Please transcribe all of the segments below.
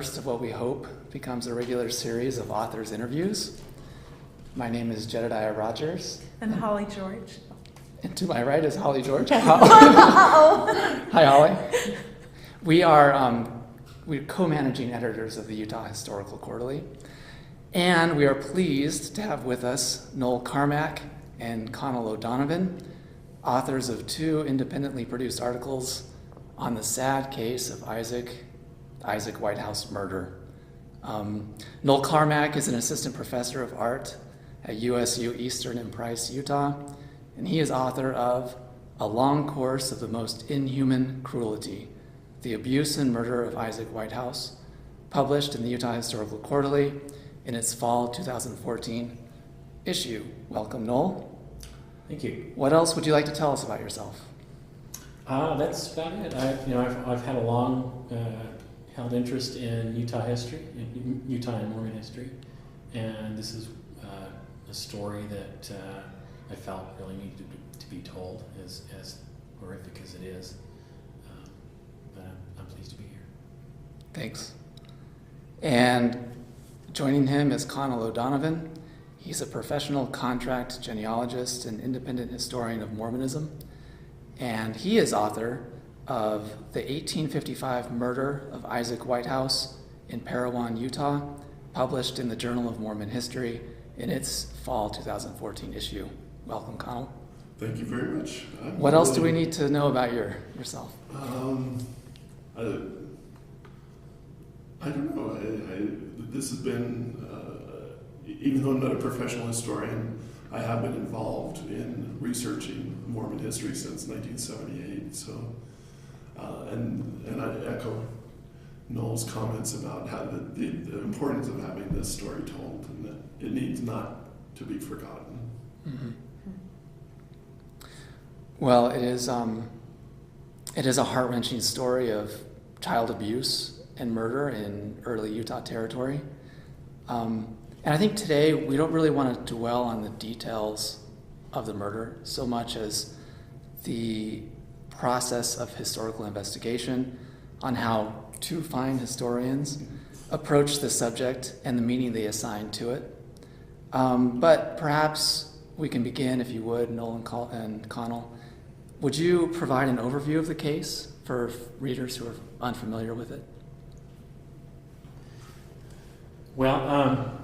first of what we hope becomes a regular series of authors' interviews. My name is Jedediah Rogers. And Holly George. And to my right is Holly George. Hi, Holly. We're co-managing editors of the Utah Historical Quarterly. And we are pleased to have with us Noel Carmack and Connell O'Donovan, authors of 2 independently produced articles on the sad case of Isaac Whitehouse murder. Noel Carmack is an assistant professor of art at USU Eastern in Price, Utah, and he is author of A Long Course of the Most Inhuman Cruelty, The Abuse and Murder of Isaac Whitehouse, published in the Utah Historical Quarterly in its fall 2014 issue. Welcome, Noel. Thank you. What else would you like to tell us about yourself? That's about it. I've had a long held interest in Utah history, in Utah and Mormon history, and this is a story that I felt really needed to be told, as horrific as it is. But I'm pleased to be here. Thanks. And joining him is Connell O'Donovan. He's a professional contract genealogist and independent historian of Mormonism, and he is author of the 1855 murder of Isaac Whitehouse in Parowan, Utah, published in the Journal of Mormon History in its fall 2014 issue. Welcome, Connell. Thank you very much. What else do we need to know about yourself? I don't know. This has been, even though I'm not a professional historian, I have been involved in researching Mormon history since 1978. So, and I echo Noel's comments about how the importance of having this story told, and that it needs not to be forgotten. Mm-hmm. Well, it is a heart-wrenching story of child abuse and murder in early Utah territory. And I think today we don't really want to dwell on the details of the murder so much as the process of historical investigation on how 2 fine historians approach the subject and the meaning they assign to it. But perhaps we can begin, if you would, Noel and Connell. Would you provide an overview of the case for readers who are unfamiliar with it? Well,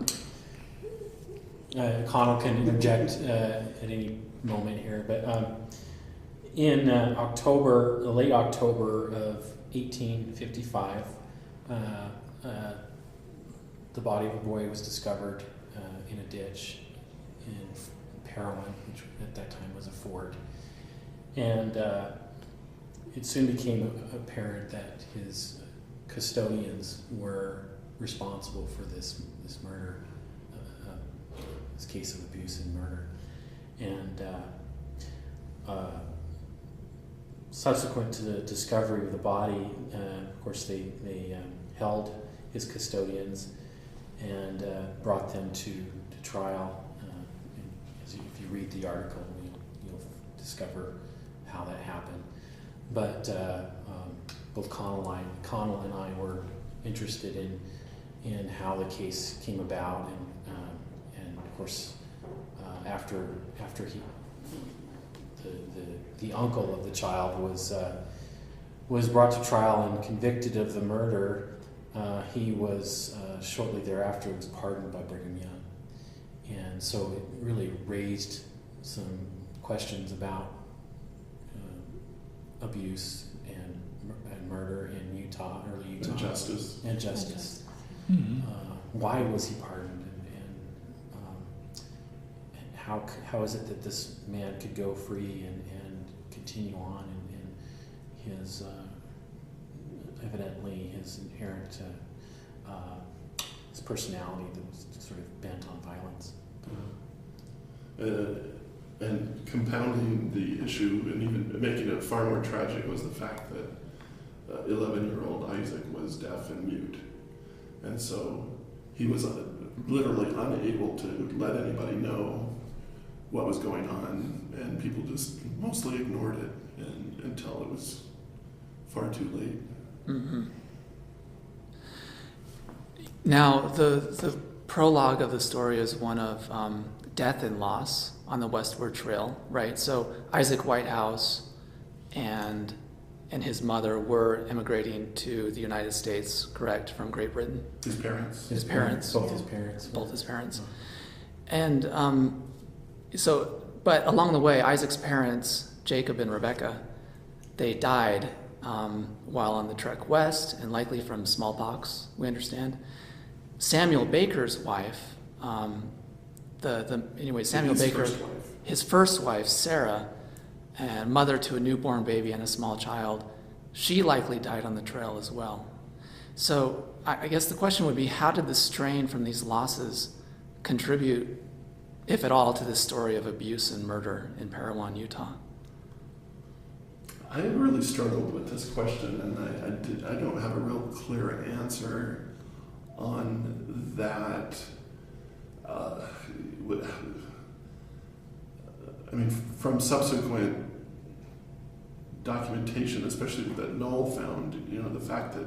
Connell can interject at any moment here, but in late October of 1855, the body of a boy was discovered in a ditch in Parowan, which at that time was a fort. And it soon became apparent that his custodians were responsible for this murder, this case of abuse and murder. And subsequent to the discovery of the body, of course, they held his custodians and brought them to trial. If you read the article, you'll discover how that happened. But both Connell and I were interested in how the case came about, and of course, after the uncle of the child was brought to trial and convicted of the murder, he was shortly thereafter was pardoned by Brigham Young, and so it really raised some questions about abuse and murder in Utah, early Utah, and justice. Mm-hmm. Why was he pardoned, and how is it that this man could go free and continue on in his evidently his inherent his personality that was sort of bent on violence. And compounding the issue and even making it far more tragic was the fact that 11-year-old Isaac was deaf and mute. And so he was literally unable to let anybody know what was going on, and people just mostly ignored it until it was far too late. Mm-hmm. Now, the prologue of the story is one of death and loss on the westward trail, right? So Isaac Whitehouse and his mother were immigrating to the United States, correct, from Great Britain? His parents. His parents. Both his parents. Both his parents. And but along the way, Isaac's parents, Jacob and Rebecca, they died while on the trek west, and likely from smallpox, we understand. Samuel Baker's wife, Samuel Baker, his first wife, Sarah, and mother to a newborn baby and a small child, she likely died on the trail as well. So I guess the question would be, how did the strain from these losses contribute, if at all, to this story of abuse and murder in Parowan, Utah? I really struggled with this question, and I don't have a real clear answer on that. From subsequent documentation, especially that Noel found, the fact that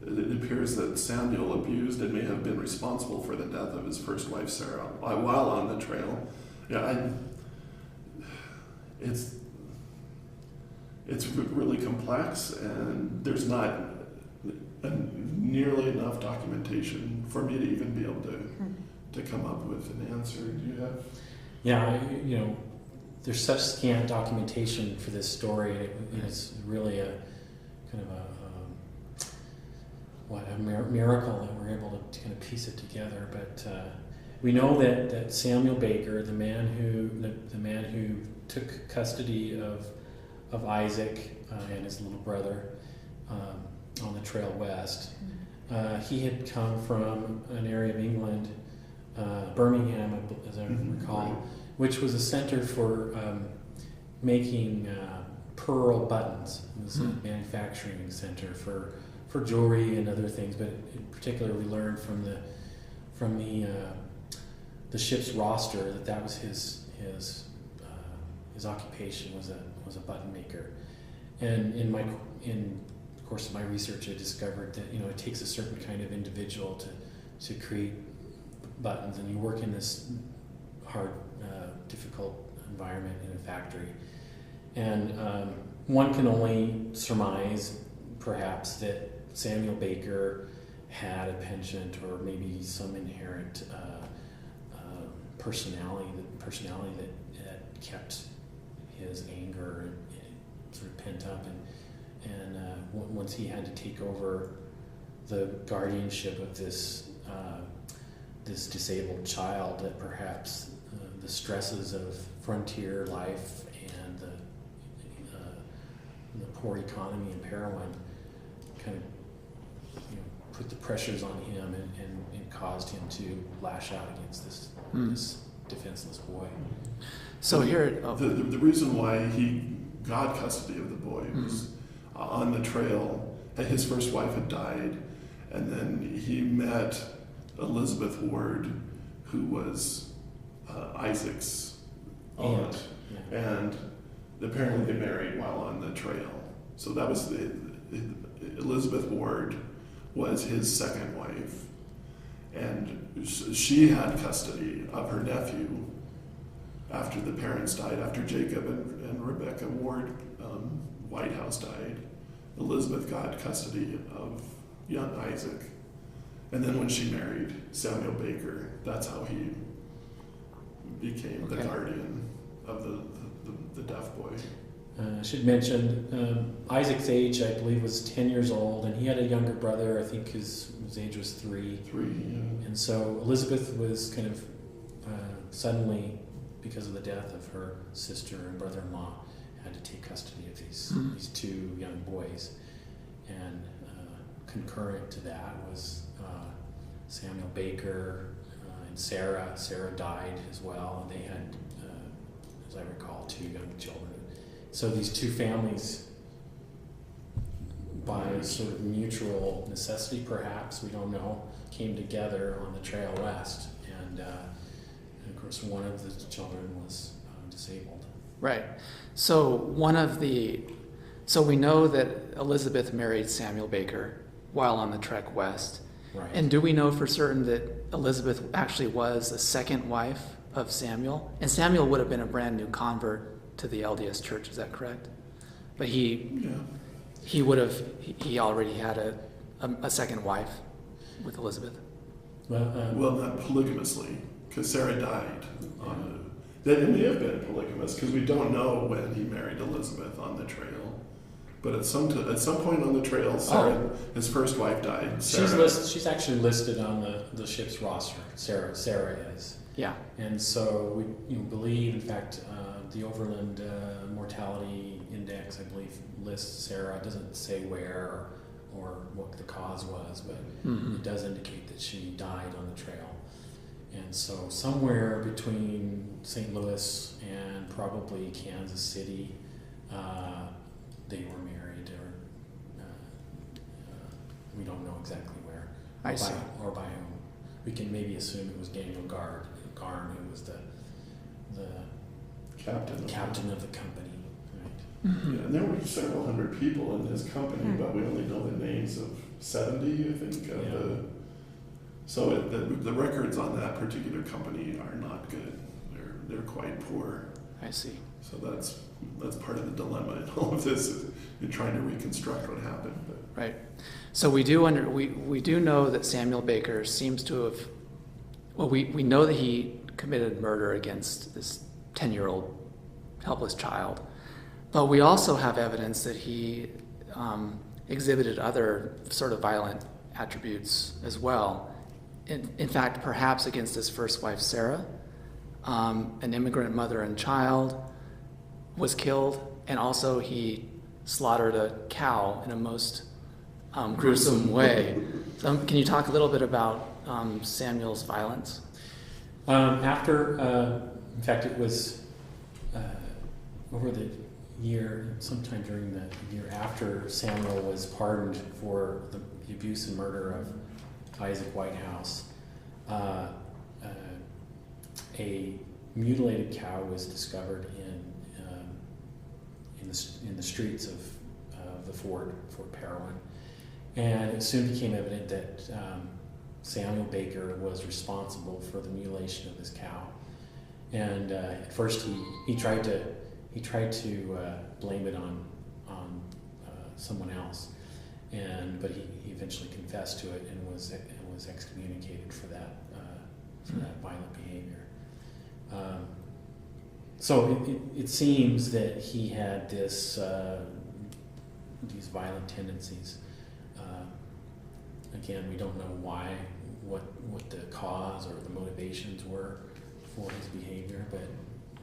it appears that Samuel abused and may have been responsible for the death of his first wife, Sarah, while on the trail. It's really complex, and there's not nearly enough documentation for me to even be able to come up with an answer. Do you have? Yeah, there's such scant documentation for this story. It's really a kind of a miracle that we're able to kind of piece it together. But we know that Samuel Baker, the man who took custody of Isaac and his little brother on the trail west, he had come from an area of England, Birmingham, as I recall, which was a center for making pearl buttons. It was a manufacturing center for jewelry and other things, but in particular we learned from the ship's roster that was his occupation was a button maker. And in the course of my research, I discovered that it takes a certain kind of individual to create buttons, and you work in this hard, difficult environment in a factory. And one can only surmise, perhaps, that Samuel Baker had a penchant or maybe some inherent personality that kept his anger sort of pent up, and once he had to take over the guardianship of this disabled child, that perhaps the stresses of frontier life and the poor economy in Parowan kind of put the pressures on him and caused him to lash out against this defenseless boy. So here, the reason why he got custody of the boy was on the trail. His first wife had died, and then he met Elizabeth Ward, who was Isaac's aunt, and apparently they married while on the trail. So that was Elizabeth Ward was his second wife, and she had custody of her nephew after the parents died, after Jacob and Rebecca Ward Whitehouse died. Elizabeth got custody of young Isaac, and then when she married Samuel Baker, that's how he became the guardian of the deaf boy. I should mention Isaac's age, I believe, was 10 years old, and he had a younger brother. I think his age was 3. And so Elizabeth was kind of suddenly, because of the death of her sister and brother-in-law, had to take custody of these two young boys. And concurrent to that was Samuel Baker and Sarah. Sarah died as well, and they had, as I recall, 2 young children. So these two families, by sort of mutual necessity perhaps, we don't know, came together on the trail west. And of course one of the children was disabled. Right. So we know that Elizabeth married Samuel Baker while on the trek west. Right. And do we know for certain that Elizabeth actually was the second wife of Samuel? And Samuel would have been a brand new convert to the LDS Church, is that correct? But he already had a second wife with Elizabeth. Well, not polygamously, because Sarah died. It may have been polygamous, because we don't know when he married Elizabeth on the trail. But at some point on the trail, Sarah, his first wife, died. She's actually listed on the ship's roster. Sarah is. Yeah. And so we believe, in fact, the Overland Mortality Index, I believe, lists Sarah. It doesn't say where or what the cause was, but it does indicate that she died on the trail. And so somewhere between St. Louis and probably Kansas City, they were married, or we don't know exactly where. I see. Or by whom. We can maybe assume it was Daniel Garn, who was the captain of the company. Right. Yeah, and there were several hundred people in his company, but we only know the names of 70, I think. So the records on that particular company are not good. They're quite poor. I see. So that's part of the dilemma in all of this, in trying to reconstruct what happened. Right. So we do know that Samuel Baker seems to have. Well, we know that he committed murder against this 10-year-old helpless child, but we also have evidence that he exhibited other sort of violent attributes as well. In fact, perhaps against his first wife, Sarah, an immigrant mother and child was killed, and also he slaughtered a cow in a most gruesome way. So, can you talk a little bit about Samuel's violence? In fact, it was over the year, sometime during the year after Samuel was pardoned for the abuse and murder of Isaac Whitehouse, a mutilated cow was discovered in the streets of the Fort Parowan, and it soon became evident that Samuel Baker was responsible for the mutilation of this cow. And at first, he tried to blame it on someone else, but he eventually confessed to it and was excommunicated for that violent behavior. So it seems that he had these violent tendencies. Again, we don't know why, what the cause or the motivations were for his behavior, but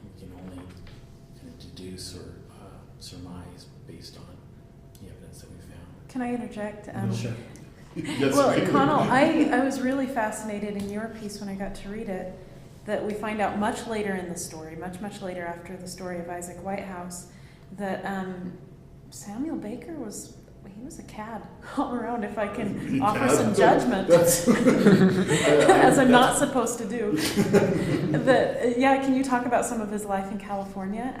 we can only kind of deduce or surmise based on the evidence that we found. Can I interject? Sure. Yes, well, Connell, I was really fascinated in your piece when I got to read it, that we find out much later in the story, much later after the story of Isaac Whitehouse, that Samuel Baker was a cad all around, if I can offer some judgment, as I'm not supposed to do. Can you talk about some of his life in California?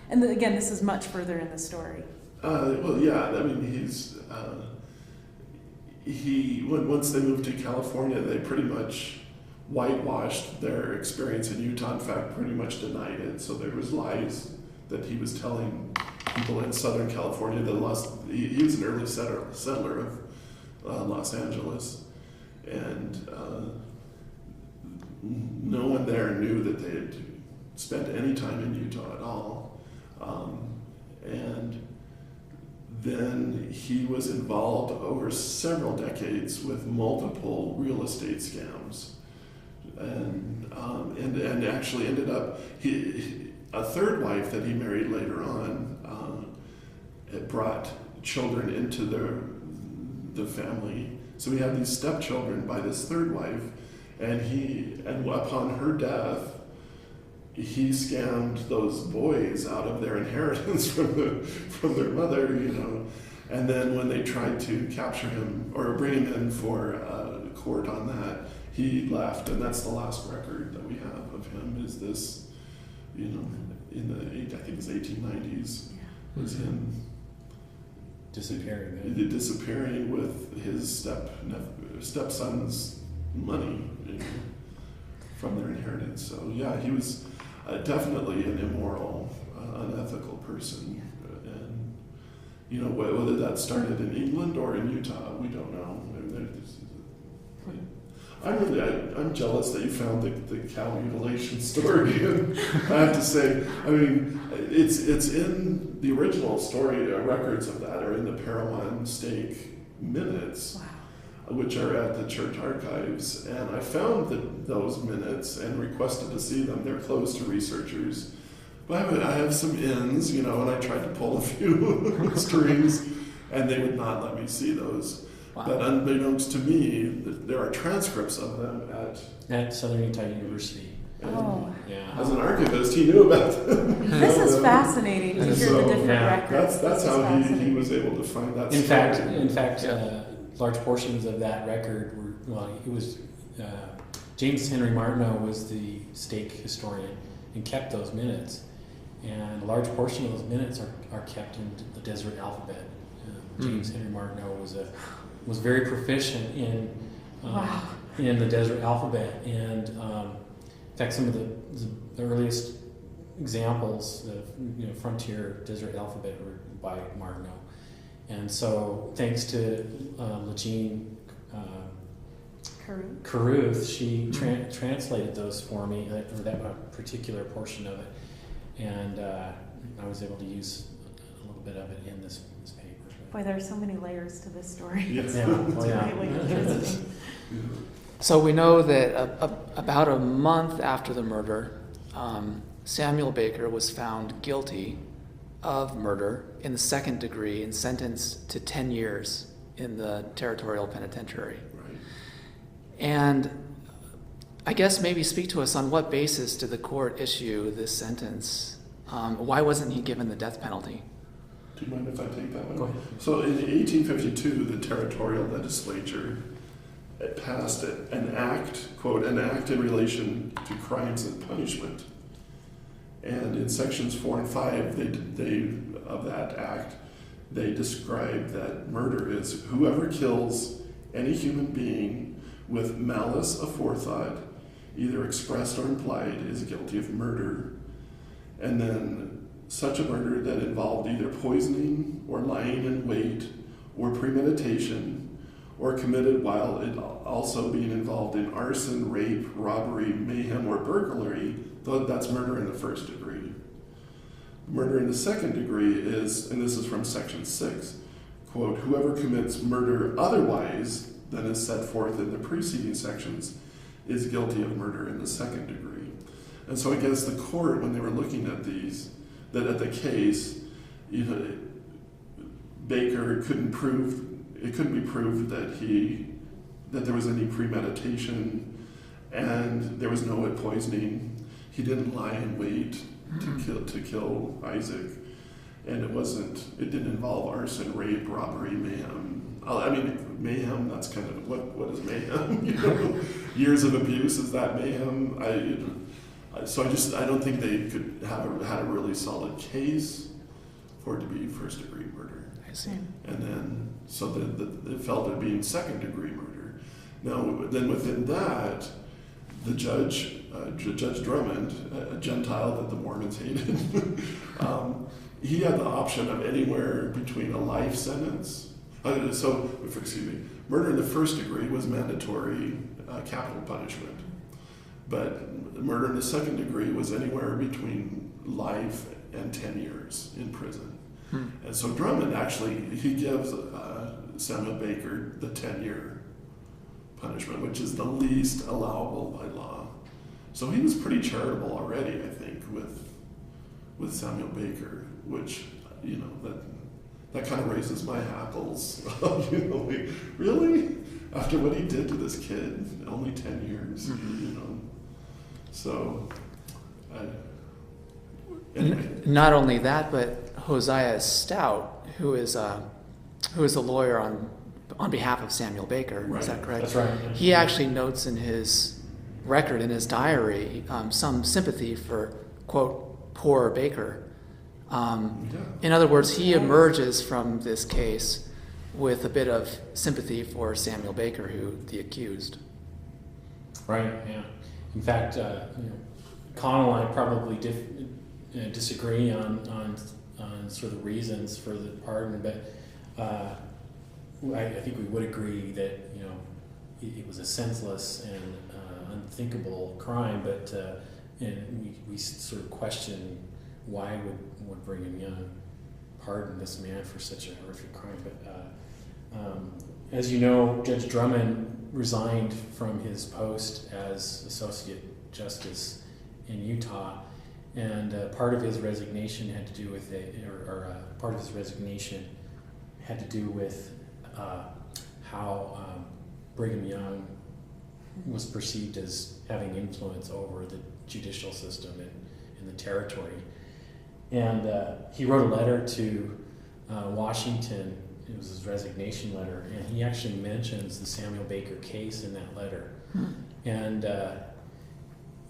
And again, this is much further in the story. Once they moved to California, they pretty much whitewashed their experience in Utah. In fact, pretty much denied it. So there was lies that he was telling people in Southern California that he was an early settler of Los Angeles, and no one there knew that they had spent any time in Utah at all. And then he was involved over several decades with multiple real estate scams, and actually ended up a third wife that he married later on. It brought children into the family. So we have these stepchildren by this third wife, and upon her death, he scammed those boys out of their inheritance from their mother, And then when they tried to capture him or bring him in for court on that, he left, and that's the last record that we have of him. Is this, in the I think it's 1890s, was him disappearing with his stepson's money from their inheritance. So yeah, he was definitely an immoral, unethical person. And you know, whether that started in England or in Utah, we don't know. I'm jealous that you found the cow mutilation story. And I have to say, I mean, it's in the original story. Records of that are in the Parowan stake minutes, which are at the church archives. And I found those minutes and requested to see them. They're closed to researchers. But I have some ins, you know, and I tried to pull a few strings, and they would not let me see those. Wow. But unbeknownst to me, there are transcripts of them at Southern Utah University. As an archivist, he knew about them. This is fascinating to hear the different records. That's how he was able to find that. In fact, large portions of that record were it was James Henry Martineau was the stake historian and kept those minutes, and a large portion of those minutes are kept in the Deseret alphabet. James Henry Martineau was very proficient in the Deseret alphabet, and in fact, some of the earliest examples of frontier Deseret alphabet were by Martineau, and so thanks to Legine Caruth, she translated those for me, or that particular portion of it, and I was able to use a little bit of it in this paper. Boy, there are so many layers to this story. Yes. So we know that about a month after the murder, Samuel Baker was found guilty of murder in the second degree and sentenced to 10 years in the territorial penitentiary. Right. And I guess maybe speak to us on what basis did the court issue this sentence? Why wasn't he given the death penalty? Do you mind if I take that one? Go ahead. So in 1852, the territorial legislature passed an act, quote, an act in relation to crimes and punishment. And in sections 4 and 5 of that act, they describe that murder is whoever kills any human being with malice aforethought, either expressed or implied, is guilty of murder. And then such a murder that involved either poisoning or lying in wait or premeditation or committed while it also being involved in arson, rape, robbery, mayhem, or burglary, though that's murder in the first degree. Murder in the second degree is, and this is from section 6, quote, whoever commits murder otherwise than is set forth in the preceding sections is guilty of murder in the second degree. And so I guess the court, when they were looking at these, that at the case, Baker couldn't be proved that there was any premeditation, and there was no poisoning. He didn't lie in wait to kill Isaac, and it didn't involve arson, rape, robbery, mayhem. I mean, mayhem, that's kind of, what is mayhem? Years of abuse, is that mayhem? I don't think they could had a really solid case for it to be first degree murder. I see. And then, so they felt it being second degree murder. Now, then within that, the Judge Drummond, a Gentile that the Mormons hated, he had the option of anywhere between a life sentence. Murder in the first degree was mandatory capital punishment. But murder in the second degree was anywhere between life and 10 years in prison. And so Drummond he gives Samuel Baker the 10-year punishment, which is the least allowable by law. So he was pretty charitable already, I think, with Samuel Baker, which, that kind of raises my hackles. Really? After what he did to this kid, only 10 years, So, anyway. Not only that, but Hosea Stout, who is a lawyer on behalf of Samuel Baker. Right. Is that correct? That's right. He actually notes in his record, in his diary, some sympathy for, quote, poor Baker. In other words, he emerges from this case with a bit of sympathy for Samuel Baker, the accused. Right, yeah. In fact, Connell and I probably disagree on sort of the reasons for the pardon, but I think we would agree that it was a senseless and unthinkable crime, but and we sort of question why would Brigham Young pardon this man for such a horrific crime. But as you know, Judge Drummond resigned from his post as Associate Justice in Utah, and part of his resignation had to do with how Brigham Young was perceived as having influence over the judicial system in the territory. And he wrote a letter to Washington. It was his resignation letter, and he actually mentions the Samuel Baker case in that letter. And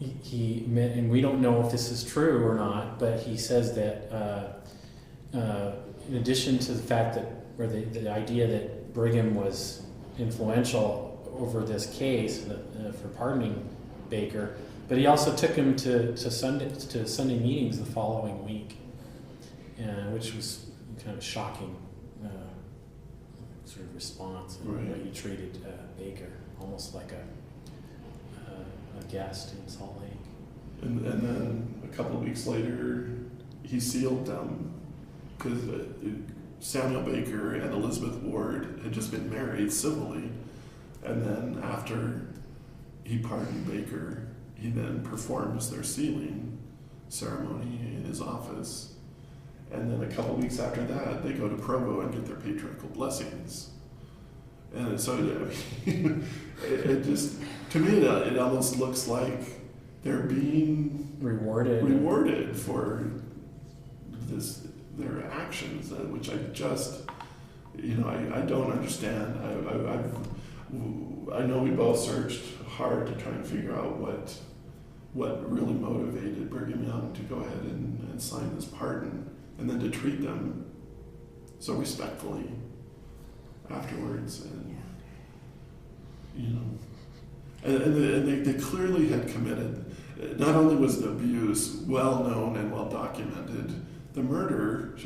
and we don't know if this is true or not, but he says that in addition to the fact that, or the idea that Brigham was influential over this case for pardoning Baker, but he also took him to Sunday meetings the following week, which was kind of a shocking sort of response in the way he treated Baker, almost like a guest in Salt Lake. And then a couple of weeks later, he sealed them because Samuel Baker and Elizabeth Ward had just been married civilly. And then after he pardoned Baker, he then performs their sealing ceremony in his office. And then a couple of weeks after that, they go to Provo and get their patriarchal blessings. And so it just, to me, it almost looks like they're being rewarded for their actions, which I just, I don't understand. I know we both searched hard to try and figure out what really motivated Brigham Young to go ahead and sign this pardon, and then to treat them so respectfully afterwards. And they clearly had committed, not only was the abuse well known and well documented, the murder,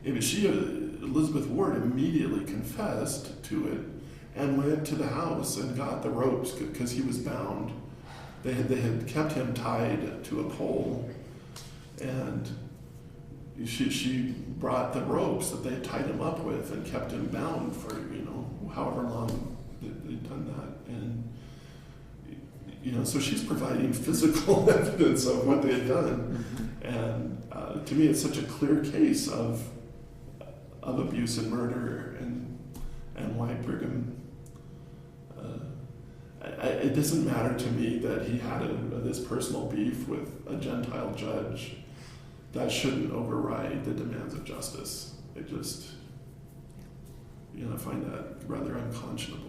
Elizabeth Ward immediately confessed to it and went to the house and got the ropes because he was bound. They had kept him tied to a pole, and she brought the ropes that they had tied him up with and kept him bound for however long they'd done that. And so she's providing physical evidence of what they had done. And to me, it's such a clear case of abuse and murder, and why Brigham. It doesn't matter to me that he had this personal beef with a Gentile judge. That shouldn't override the demands of justice. It just, I find that rather unconscionable.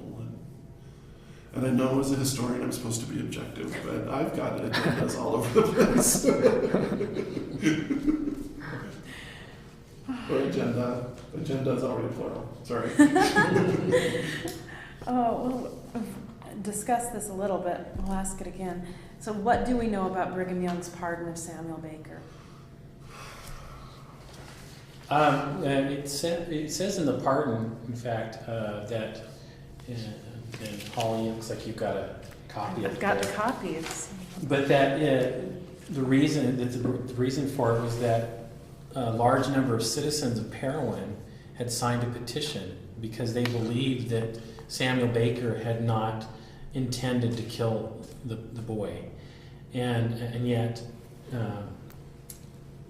And I know as a historian I'm supposed to be objective, but I've got agendas all over the place. Or agenda. Agenda is already plural. Sorry. We'll discuss this a little bit. We'll ask it again. So what do we know about Brigham Young's pardon of Samuel Baker? It says in the pardon, in fact, that, and Holly, it looks like you've got a copy of it. I've got the copy. But that the reason for it was that a large number of citizens of Parowan had signed a petition because they believed that Samuel Baker had not intended to kill the boy, and yet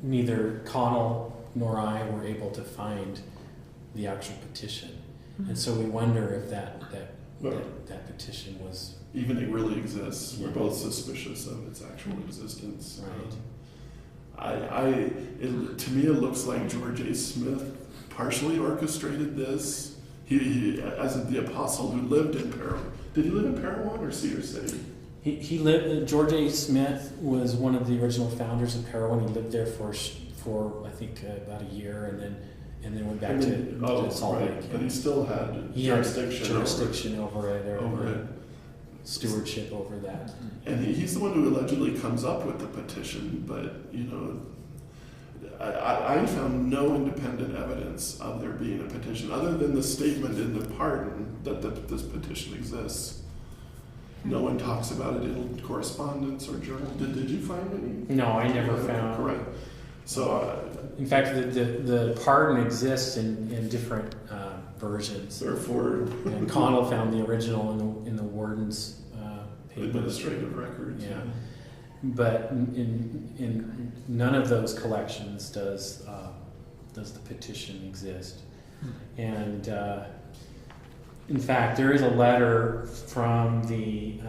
neither Connell nor I were able to find the actual petition. And so we wonder if that petition was... Even it really exists. Yeah. We're both suspicious of its actual existence. Right. To me, it looks like George A. Smith partially orchestrated this. He as the apostle who lived in Parowan. Did he live in Parowan or Cedar City? He lived. George A. Smith was one of the original founders of Parowan. He lived there for for I think about a year, and then went back And to, then- to Salt right. Lake. But he still had He had jurisdiction over it, or over it. stewardship over that. And he's the one who allegedly comes up with the petition, but, you know, I found no independent evidence of there being a petition, other than the statement in the pardon that this petition exists. No one talks about it in correspondence or journal. Did you find any? No, I never found. Correct. So, In fact, the pardon exists in different versions. therefore, And Connell found the original in the warden's papers. administrative records. Yeah. But in none of those collections does the petition exist. And in fact, there is a letter from the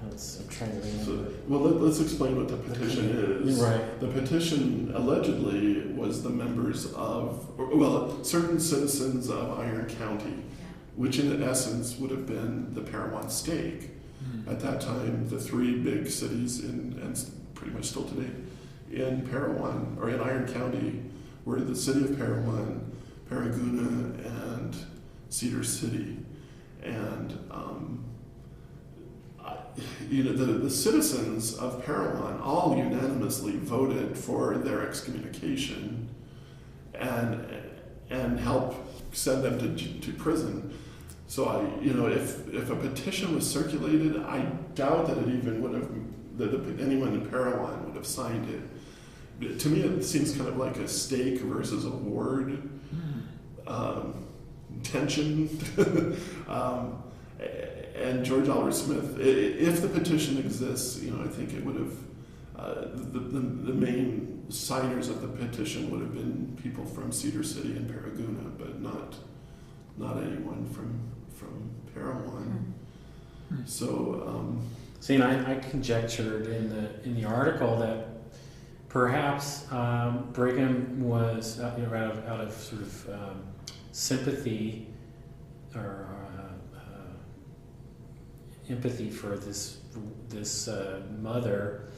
I'm trying to remember. So, well, let's explain what the petition is. Right. The petition allegedly was the members of, certain citizens of Iron County, which in essence would have been the Parowan stake. At that time, the three big cities and pretty much still today in Parowan, or in Iron County, were the city of Parowan, Paraguna, and Cedar City. And the citizens of Parowan all unanimously voted for their excommunication and help send them to prison. So if a petition was circulated, I doubt that it even would have anyone in Parowan would have signed it. To me, it seems kind of like a stake versus a ward tension. And George Albert Smith, if the petition exists, I think it would have the main signers of the petition would have been people from Cedar City and Paraguna, but not anyone from Parowan. So, See, and I conjectured in the article that perhaps Brigham was out of sort of sympathy or empathy for this mother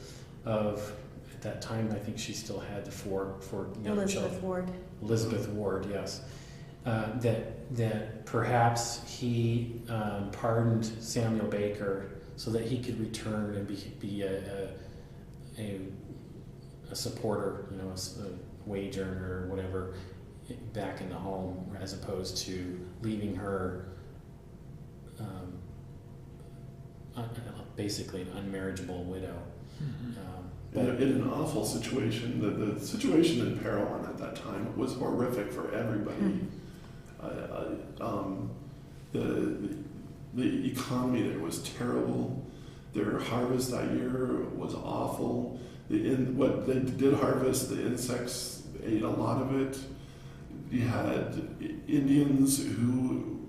of, at that time I think she still had the four young children. Elizabeth Ward, yes. That perhaps he pardoned Samuel Baker so that he could return and be a supporter, a wage earner or whatever, back in the home, as opposed to leaving her basically an unmarriageable widow. in an awful situation. The situation in Parowan at that time was horrific for everybody. The economy there was terrible. Their harvest that year was awful. What they did harvest, the insects ate a lot of it. You had Indians who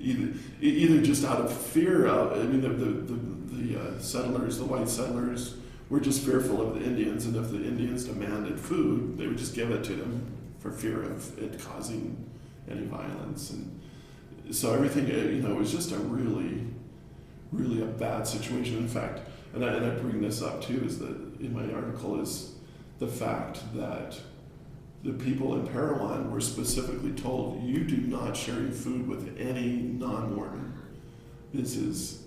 either just out of fear of, the settlers, the white settlers, were just fearful of the Indians, and if the Indians demanded food, they would just give it to them for fear of it causing any violence. And so everything, it was just a really, really a bad situation. In fact, and I bring this up too, is that in my article is the fact that the people in Parowan were specifically told, you do not share your food with any non-Mormon. This is,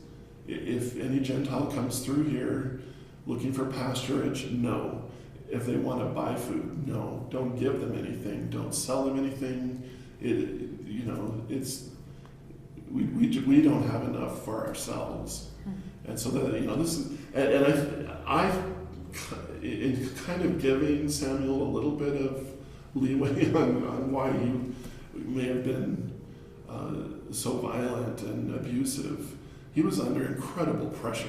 if any Gentile comes through here looking for pasturage, no. If they want to buy food, no. Don't give them anything. Don't sell them anything. We don't have enough for ourselves. And so that, this is, and I in kind of giving Samuel a little bit of leeway on why he may have been so violent and abusive. He was under incredible pressure.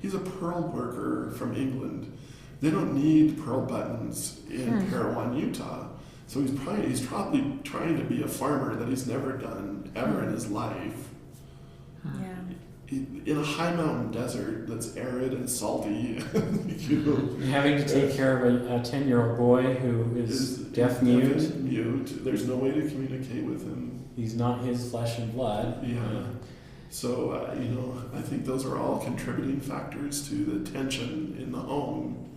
He's a pearl worker from England. They don't need pearl buttons in Parowan, Utah. So he's probably trying to be a farmer that he's never done ever in his life. Yeah. In a high mountain desert that's arid and salty. Having to take care of a 10-year-old boy who is deaf mute. There's no way to communicate with him. He's not his flesh and blood. Yeah. So, I think those are all contributing factors to the tension in the home.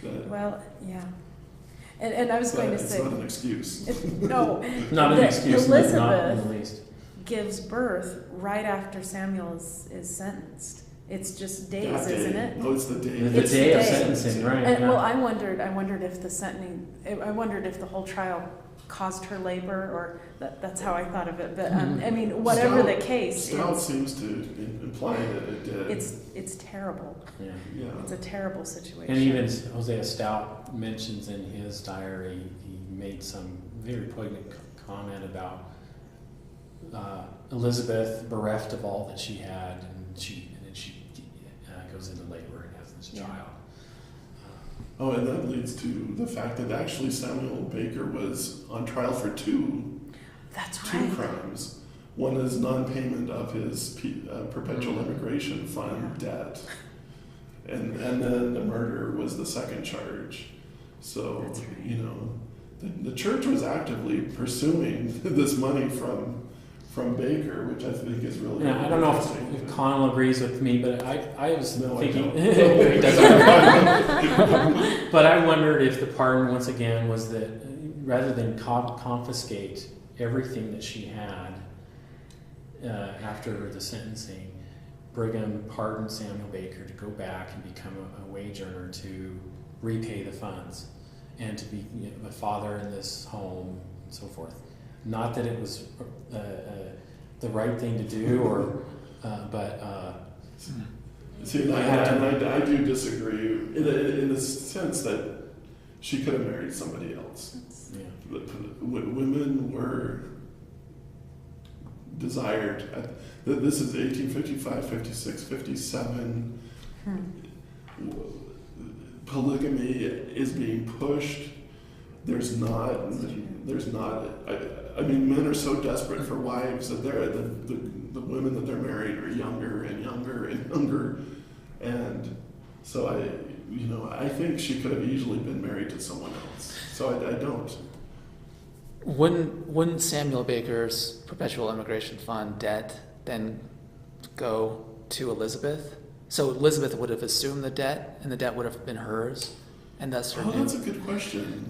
Well, yeah. And I was going to It's say, not an excuse. no, Not an that excuse, not in Elizabeth the least. gives birth right after Samuel is sentenced. It's just days, That day. isn't it? No, it's the day. The It's day the of day. sentencing, right? And, yeah. well, I wondered if the sentencing, I wondered if the whole trial caused her labor, or that's how I thought of it. But I mean, whatever the case, Stout seems to imply that it did. it's terrible. Yeah. Yeah. It's a terrible situation. And even Hosea Stout mentions in his diary, he made some very poignant comment about Elizabeth bereft of all that she had, and then she goes into labor and has this child. Oh, and that leads to the fact that actually Samuel Baker was on trial for two That's two right. crimes. One is non-payment of his perpetual immigration fund debt, and then the murder was the second charge. So That's right. you know, the church was actively pursuing this money from Baker, which I think is really Yeah, I don't know interesting. if Connell agrees with me, but I was No, I thinking, don't. He doesn't. But I wondered if the pardon, once again, was that rather than confiscate everything that she had after the sentencing, Brigham pardoned Samuel Baker to go back and become a wage earner to repay the funds and to be a father in this home and so forth. Not that it was the right thing to do, but See, I do disagree in the sense that she could have married somebody else. yeah. Women were desired. This is 1855, 56, 57. Polygamy is being pushed. There's not. I mean, men are so desperate for wives that the women that they're married are younger and younger and younger, and so I think she could have easily been married to someone else. So I don't. Wouldn't Samuel Baker's perpetual immigration fund debt then go to Elizabeth? So Elizabeth would have assumed the debt, and the debt would have been hers, and thus her. That's a good question.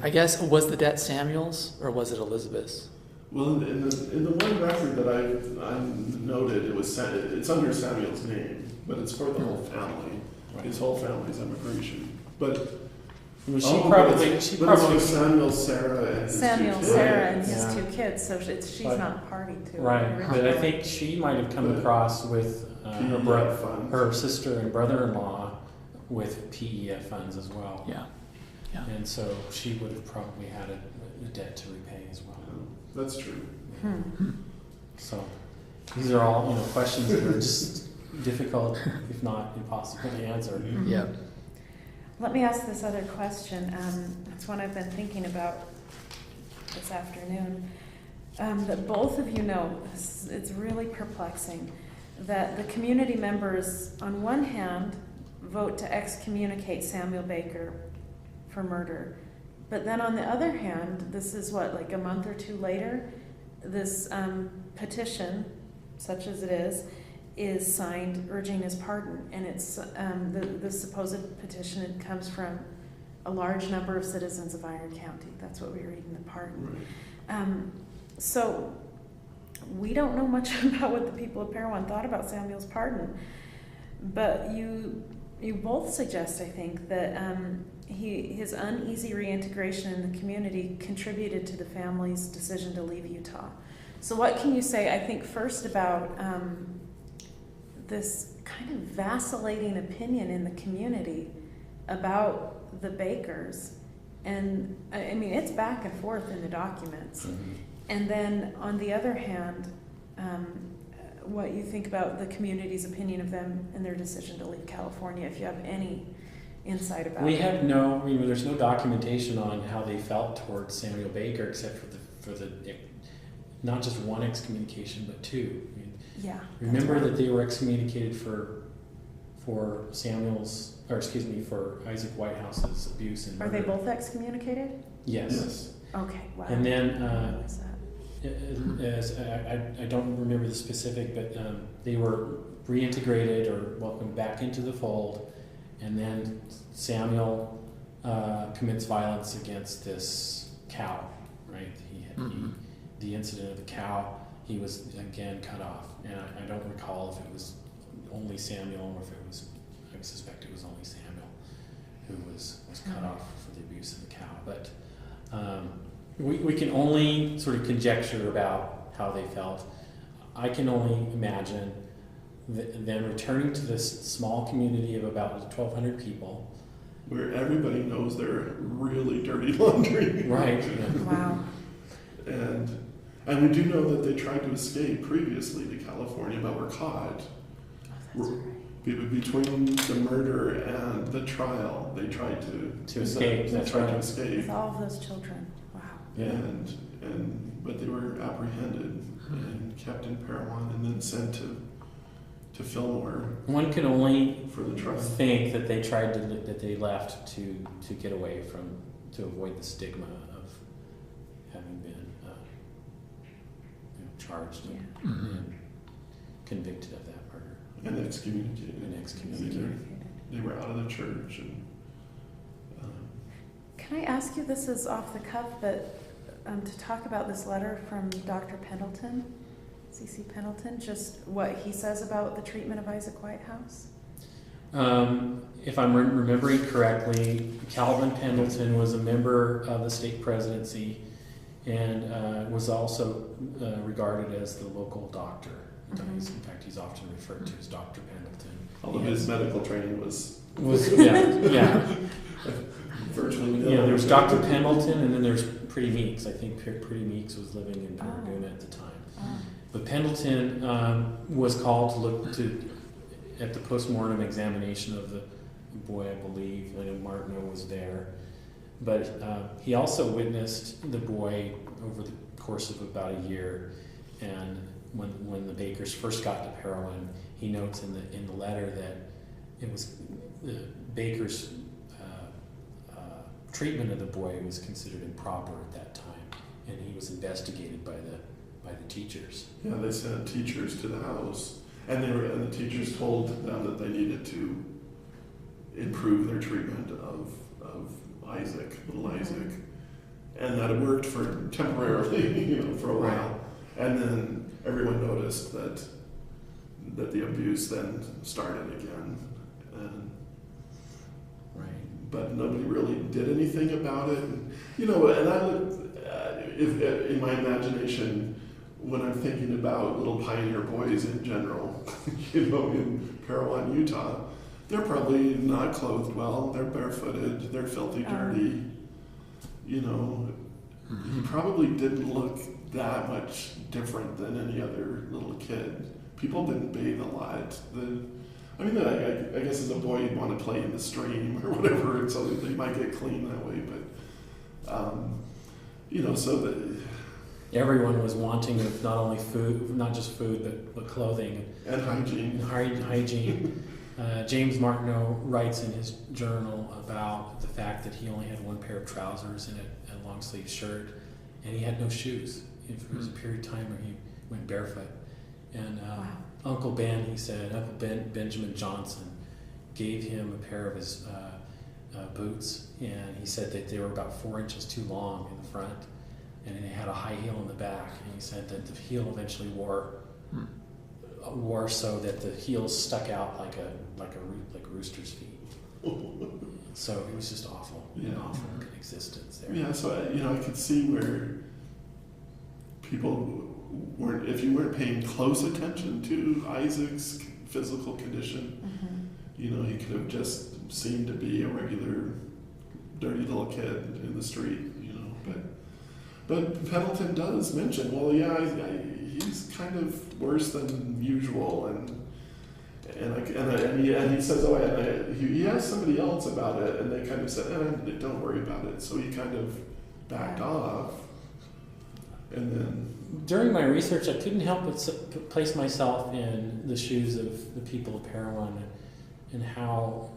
I guess, was the debt Samuel's or was it Elizabeth's? Well, in the one record that I noted, it's under Samuel's name, but it's for the whole family. Right. His whole family's immigration. But She probably it's for Samuel, Sarah, and his Samuel, two kids. Sarah, and his Yeah. 2 kids, so she's But- not party to it. right, but I originally. think she might have come But- across with PEF funds. her sister and brother-in-law with PEF funds as well. Yeah. Yeah. And so she would have probably had a debt to repay as well. That's true. So these are all questions that are just difficult, if not impossible to answer. Yeah. Let me ask this other question. It's one I've been thinking about this afternoon. That both of you know, it's really perplexing, that the community members, on one hand, vote to excommunicate Samuel Baker for murder. But then on the other hand, this is like a month or 2 later, this petition, such as it is signed urging his pardon. And it's the supposed petition, it comes from a large number of citizens of Iron County. That's what we read in the pardon. Right. So we don't know much about what the people of Parowan thought about Samuel's pardon. But you both suggest, I think, that his uneasy reintegration in the community contributed to the family's decision to leave Utah. So what can you say, I think, first about this kind of vacillating opinion in the community about the Bakers? And I mean, it's back and forth in the documents. Mm-hmm. And then on the other hand, what you think about the community's opinion of them and their decision to leave California, if you have any insight about We it. have there's no documentation on how they felt towards Samuel Baker, except for the not just one excommunication, but 2. I mean, Yeah. remember that they were excommunicated for Isaac Whitehouse's abuse and Are murder. they both excommunicated? Yes. Okay, wow. And then What was that? I don't remember the specific, but they were reintegrated or welcomed back into the fold, And then Samuel commits violence against this cow, right? The incident of the cow, he was again cut off. And I don't recall if it was only Samuel or if it was, I suspect it was only Samuel who was cut off for the abuse of the cow. But we can only sort of conjecture about how they felt. I can only imagine them returning to this small community of about 1,200 people. Where everybody knows their really dirty laundry. Right. Yeah. Wow. And we do know that they tried to escape previously to California, but were caught. That's right. Between the murder and the trial, they tried to escape. They That's tried right. to escape. With all of those children. Wow. Yeah. But they were apprehended and kept in Parowan and then sent to Fillmore One can only for the trial. think that they left to get away to avoid the stigma of having been charged and convicted of that murder. And excommunicated. Excommunicated. They were out of the church. And, Can I ask you, this is off the cuff, but to talk about this letter from Dr. Pendleton, C.C. Pendleton, just what he says about the treatment of Isaac Whitehouse? If I'm remembering correctly, Calvin Pendleton was a member of the state presidency and was also regarded as the local doctor. In fact, he's often referred to as Dr. Pendleton. although his medical training was yeah. virtually There was Dr. Pendleton, and then there's Pretty Meeks. I think Pretty Meeks was living in Paragon at the time. Oh. But Pendleton was called to look at the postmortem examination of the boy, I believe. I know Martineau was there. But he also witnessed the boy over the course of about a year. And when the Bakers first got to Parowan, he notes in the letter that it was the Bakers' treatment of the boy was considered improper at that time, and he was investigated by the teachers. Yeah, they sent teachers to the house, and the teachers told them that they needed to improve their treatment of little Isaac, and that it worked for temporarily, for a while, and then everyone noticed that the abuse then started again, but nobody really did anything about it. And I looked, if in my imagination, when I'm thinking about little pioneer boys in general, in Parowan, Utah, they're probably not clothed well, they're barefooted, they're filthy dirty. He probably didn't look that much different than any other little kid. People didn't bathe a lot. I guess as a boy you'd want to play in the stream or whatever, and so they might get clean that way. But so that everyone was wanting of not only food, not just food, but clothing and hygiene. Hygiene. James Martineau writes in his journal about the fact that he only had one pair of trousers and a long sleeve shirt, and he had no shoes. It was a period of time where he went barefoot. And Uncle Ben, he said, Benjamin Johnson, gave him a pair of his boots, and he said that they were about 4 inches too long in the front, and they had a high heel in the back. And he said that the heel eventually wore so that the heels stuck out like rooster's feet. So it was just awful, an awful existence there. Yeah, so I could see where people weren't, if you weren't paying close attention to Isaac's physical condition, he could have just seemed to be a regular dirty little kid in the street, But Pendleton does mention, he's kind of worse than usual, and he says, he asked somebody else about it, and they kind of said, don't worry about it. So he kind of backed off, and then. During my research, I couldn't help but place myself in the shoes of the people of Parowan and how,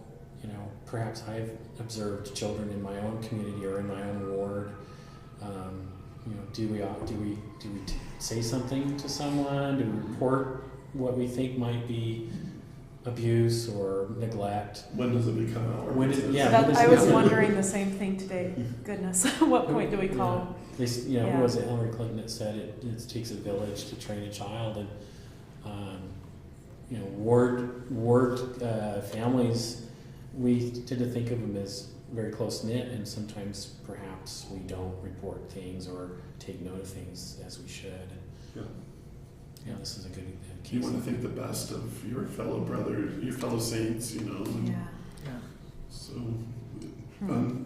perhaps I've observed children in my own community or in my own ward. Do we say something to someone? Do we report what we think might be abuse or neglect. When does it become our business? I was wondering the same thing today. Goodness, what point do we call? Who was it? Hillary Clinton that said it takes a village to train a child, and ward families, we tend to think of them as very close knit, and sometimes perhaps we don't report things or take note of things as we should. Yeah. Yeah, this is a good case. You want to think the best of your fellow brothers, your fellow saints, and Yeah. so nothing.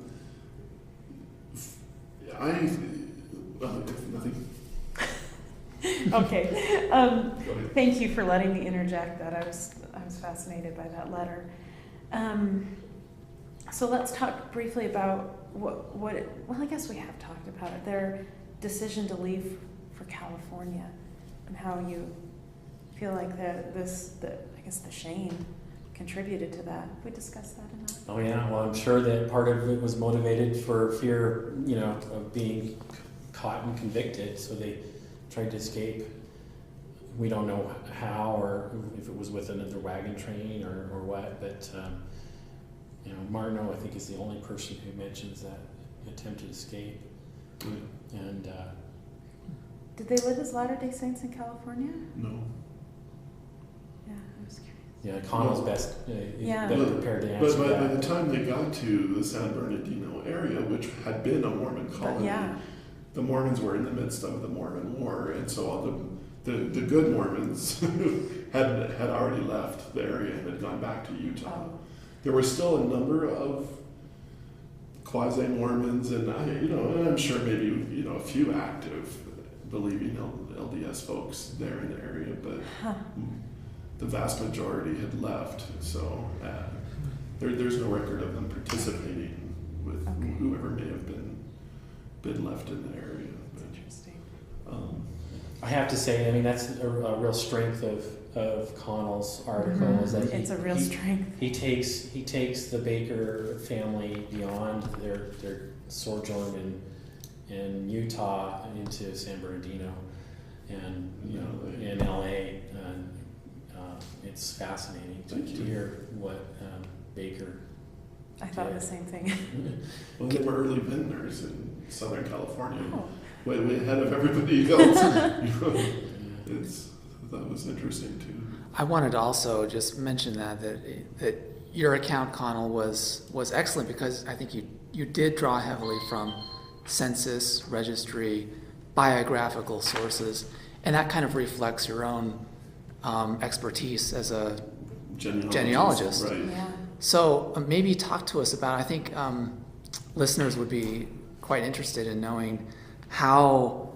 Okay. Go ahead. Thank you for letting me interject that. I was fascinated by that letter. So let's talk briefly about well, I guess we have talked about it. Their decision to leave for California, and how you feel like the shame contributed to that. Have we discussed that enough? Oh yeah, well I'm sure that part of it was motivated for fear, of being caught and convicted, so they tried to escape. We don't know how, or if it was with another wagon train or what, but Martineau, I think, is the only person who mentions that attempted escape. And did they live as Latter-day Saints in California? No. Yeah, I was curious. yeah, Connell's best prepared to answer But by that. the time they got to the San Bernardino area, which had been a Mormon colony, the Mormons were in the midst of the Mormon War, and so all the good Mormons had already left the area and had gone back to Utah. There were still a number of quasi-Mormons, and I'm sure maybe a few active believing LDS folks there in the area, but the vast majority had left. So there's no record of them participating with whoever may have been left in the area. But, interesting. I have to say, that's a real strength of Connell's article. Is that It's a real strength. He takes the Baker family beyond their sojourn in Utah into San Bernardino and in LA, and it's fascinating to hear what Baker. I thought the same thing. Well, they were early vintners in Southern California, way ahead of everybody else. That was interesting too. I wanted to also just mention that your account, Connell, was excellent, because I think you did draw heavily from census, registry, biographical sources, and that kind of reflects your own expertise as a genealogist. Right. Yeah. So maybe talk to us about, I think listeners would be quite interested in knowing how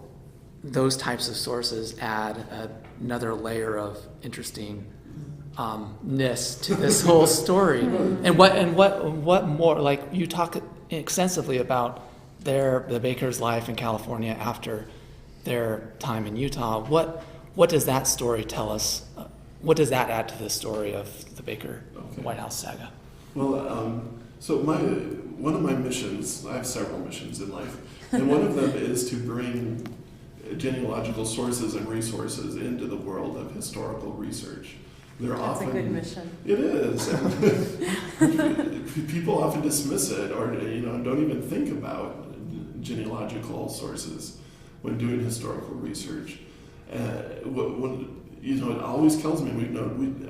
those types of sources add another layer of interesting-ness to this whole story. And what more, like you talk extensively about the Baker's life in California after their time in Utah. What does that story tell us? What does that add to the story of the Baker Whitehouse saga? Well, so one of my missions, I have several missions in life, and one of them is to bring genealogical sources and resources into the world of historical research. That's a good mission. It is. And people often dismiss it, or don't even think about genealogical sources when doing historical research. It always kills me.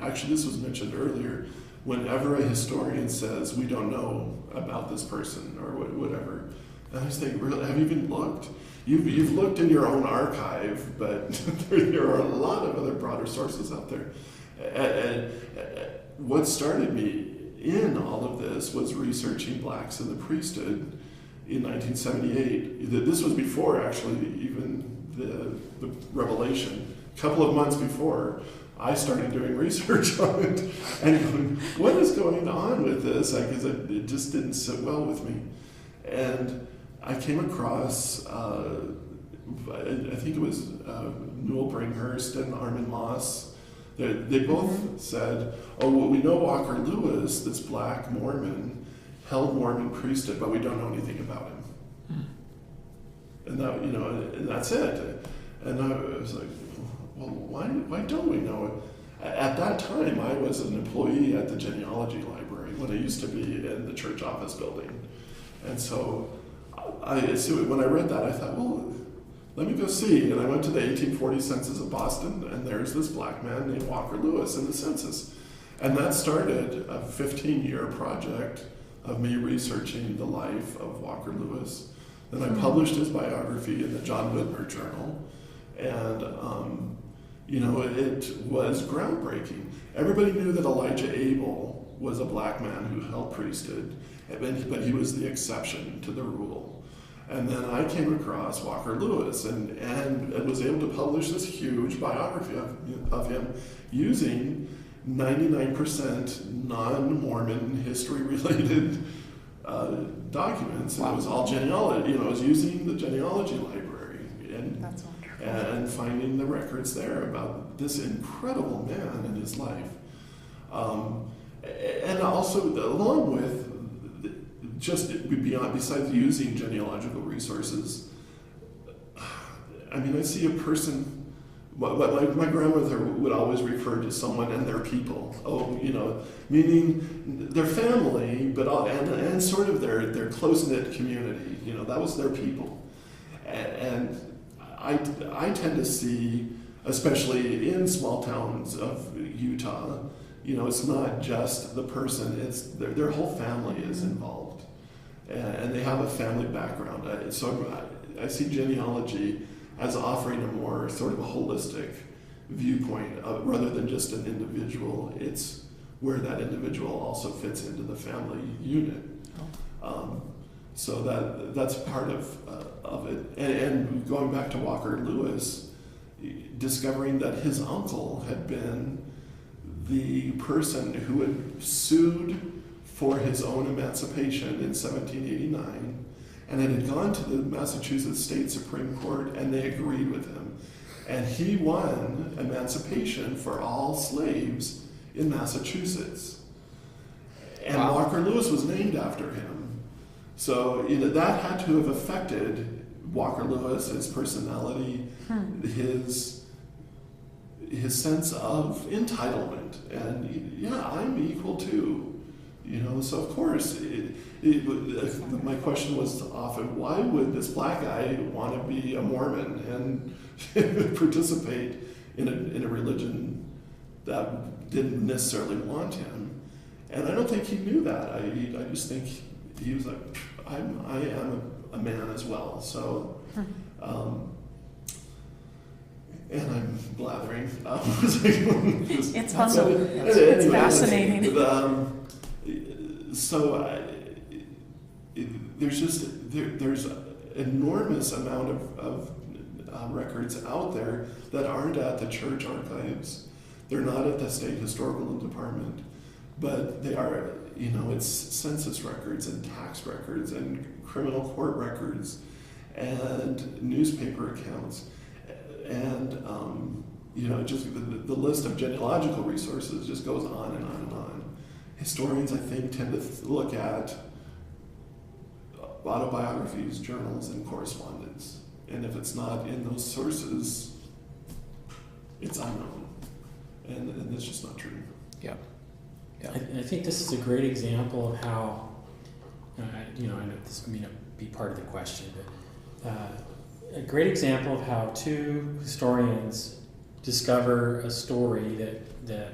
Actually, this was mentioned earlier. Whenever a historian says we don't know about this person or whatever, and I just think, really, have you even looked? You've looked in your own archive, but there are a lot of other broader sources out there. And what started me in all of this was researching blacks in the priesthood in 1978. This was before, actually, even the revelation. A couple of months before, I started doing research on it and going, what is going on with this? Because it just didn't sit well with me. And I came across, I think it was Newell Bringhurst and Armin Moss. They both said, we know Walker Lewis, this black Mormon, held Mormon priesthood, but we don't know anything about him. And that, and that's it. And I was like, well, why don't we know At that time, I was an employee at the genealogy library when I used to be in the church office building. And so when I read that, I thought, well, let me go see. And I went to the 1840 census of Boston, and there's this black man named Walker Lewis in the census. And that started a 15-year project of me researching the life of Walker Lewis. Then I published his biography in the John Whitmer Journal. And, it was groundbreaking. Everybody knew that Elijah Abel was a black man who held priesthood, but he was the exception to the rule. And then I came across Walker Lewis and was able to publish this huge biography of him using 99% non-Mormon history-related documents. And it was all genealogy. I was using the genealogy library That's wonderful. and finding the records there about this incredible man and his life. And also, along with besides using genealogical resources, I see a person, what my grandmother would always refer to someone and their people. Meaning their family, and sort of their close-knit community. That was their people. And I tend to see, especially in small towns of Utah, it's not just the person, it's their whole family is involved. And they have a family background. So I see genealogy as offering a more sort of a holistic viewpoint rather than just an individual. It's where that individual also fits into the family unit. So that's part of it. And going back to Walker Lewis, discovering that his uncle had been the person who had sued for his own emancipation in 1789, and it had gone to the Massachusetts State Supreme Court, and they agreed with him. And he won emancipation for all slaves in Massachusetts. And Wow. Walker Lewis was named after him. So that had to have affected Walker Lewis, his personality, his sense of entitlement. And I'm equal too. So of course, my question was often, why would this black guy want to be a Mormon and participate in a religion that didn't necessarily want him? And I don't think he knew that. I just think he was like, I am a man as well. So, and I'm blathering. It's awesome. It's fascinating. There's enormous amount of records out there that aren't at the church archives. They're not at the state historical department, but they are. It's census records and tax records and criminal court records and newspaper accounts. And just the list of genealogical resources just goes on and on and on. Historians, I think, tend to look at autobiographies, journals, and correspondence. And if it's not in those sources, it's unknown. And that's just not true. Yeah. I think this is a great example of how, I know this may not be part of the question, but a great example of how two historians discover a story that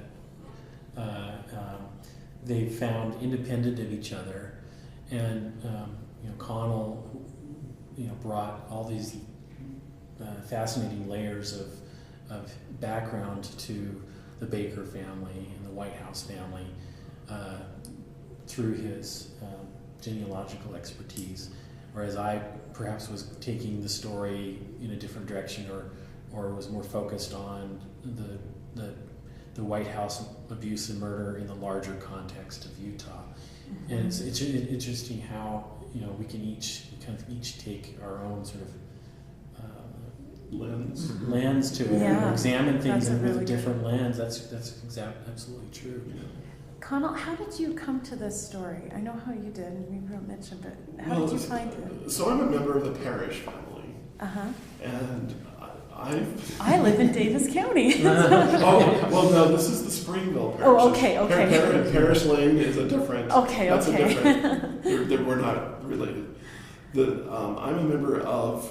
they found independent of each other, and Connell brought all these fascinating layers of background to the Baker family and the Whitehouse family through his genealogical expertise, whereas I perhaps was taking the story in a different direction, or was more focused on the Whitehouse abuse and murder in the larger context of Utah. Mm-hmm. And it's interesting how we can each take our own sort of lens to it, Yeah, examine things that's a with really a different lens. That's absolutely true. Yeah. Connell, how did you come to this story? I know how you did, and we won't mention, but how did you find it? So I'm a member of the parish family. Uh-huh. And I live in Davis County. Oh, well, no, this is the Springville parish. Oh, okay. Parish Lane is a different. Okay. That's a different. We're not related. I'm a member of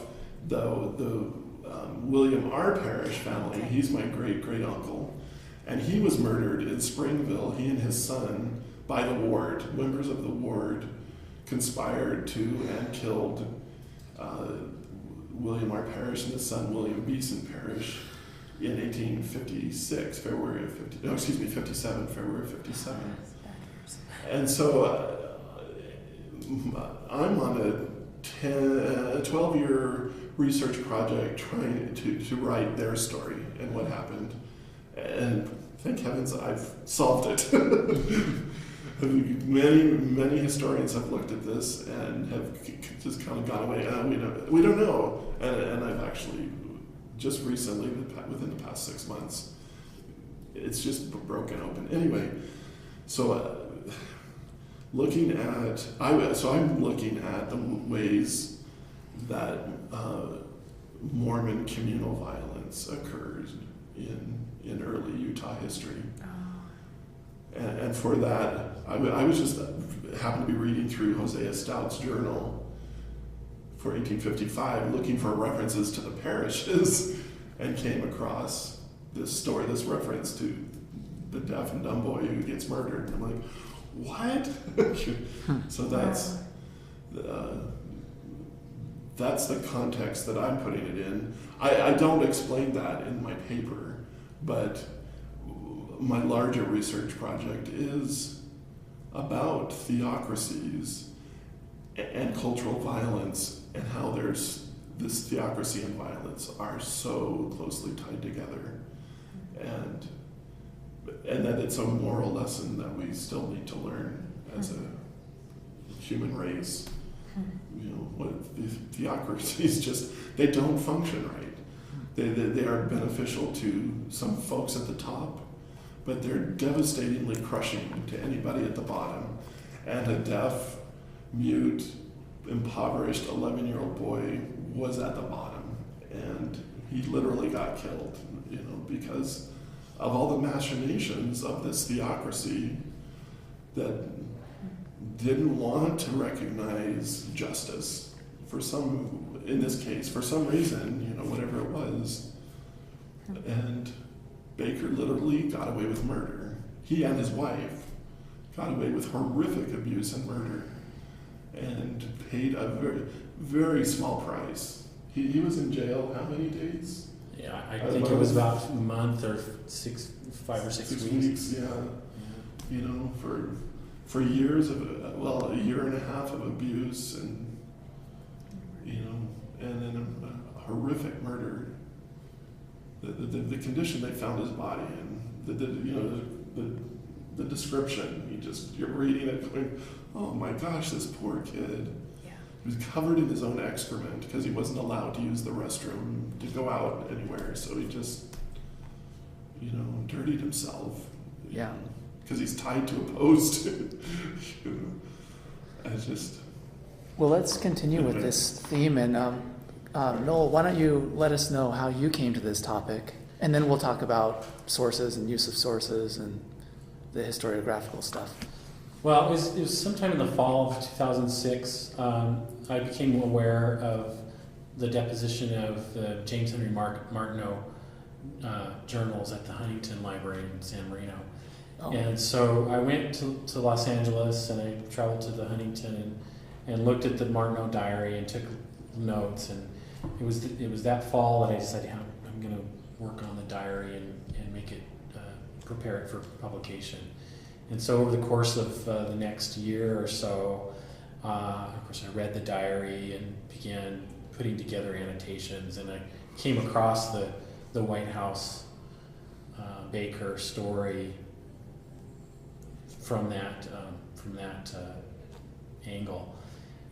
the William R. Parrish family. Okay. He's my great uncle, and he was murdered in Springville. He and his son, by the ward, members of the ward, conspired to and killed William R. Parrish and his son William Beeson Parrish in 1856, February of 57, February of 57. And so I'm on a 12-year research project trying to write their story and what happened. And thank heavens I've solved it. Many historians have looked at this and have just kind of gone away. We don't know. And I've actually just recently, within the past 6 months, it's just broken open. Anyway, so I'm looking at the ways that Mormon communal violence occurred in early Utah history. And for that, I was just happened to be reading through Hosea Stout's journal for 1855, looking for references to the parishes, and came across this story, this reference to the deaf and dumb boy who gets murdered. And I'm like, what? So that's the context that I'm putting it in. I don't explain that in my paper, but my larger research project is about theocracies and cultural violence, and how there's this theocracy and violence are so closely tied together, and that it's a moral lesson that we still need to learn as a human race. You know, what the theocracies just, they don't function right. They are beneficial to some folks at the top, but they're devastatingly crushing to anybody at the bottom. And a deaf, mute, impoverished 11-year-old boy was at the bottom, and he literally got killed, because of all the machinations of this theocracy that didn't want to recognize justice in this case, for some reason, whatever it was. And Baker literally got away with murder. He and his wife got away with horrific abuse and murder, and paid a very, very small price. He was in jail how many days? Yeah, I think it was about a month or 5 or 6 weeks. Yeah. For years of, a year and a half of abuse, and and then a horrific murder. The condition they found his body in, the description, you're reading it going, oh my gosh, this poor kid. Yeah. He was covered in his own excrement because he wasn't allowed to use the restroom to go out anywhere, so he just, dirtied himself. Yeah. Because he's tied to a post. Well, let's continue with this theme, and Noel, why don't you let us know how you came to this topic, and then we'll talk about sources and use of sources and the historiographical stuff. Well, it was sometime in the fall of 2006. I became aware of the deposition of the James Henry Martineau journals at the Huntington Library in San Marino. Oh. And so I went to Los Angeles, and I traveled to the Huntington and looked at the Martineau diary and took notes. And it was that fall that I decided I'm going to work on the diary and make it prepare it for publication. And so over the course of the next year or so, of course, I read the diary and began putting together annotations, and I came across the Whitehouse Baker story from that angle,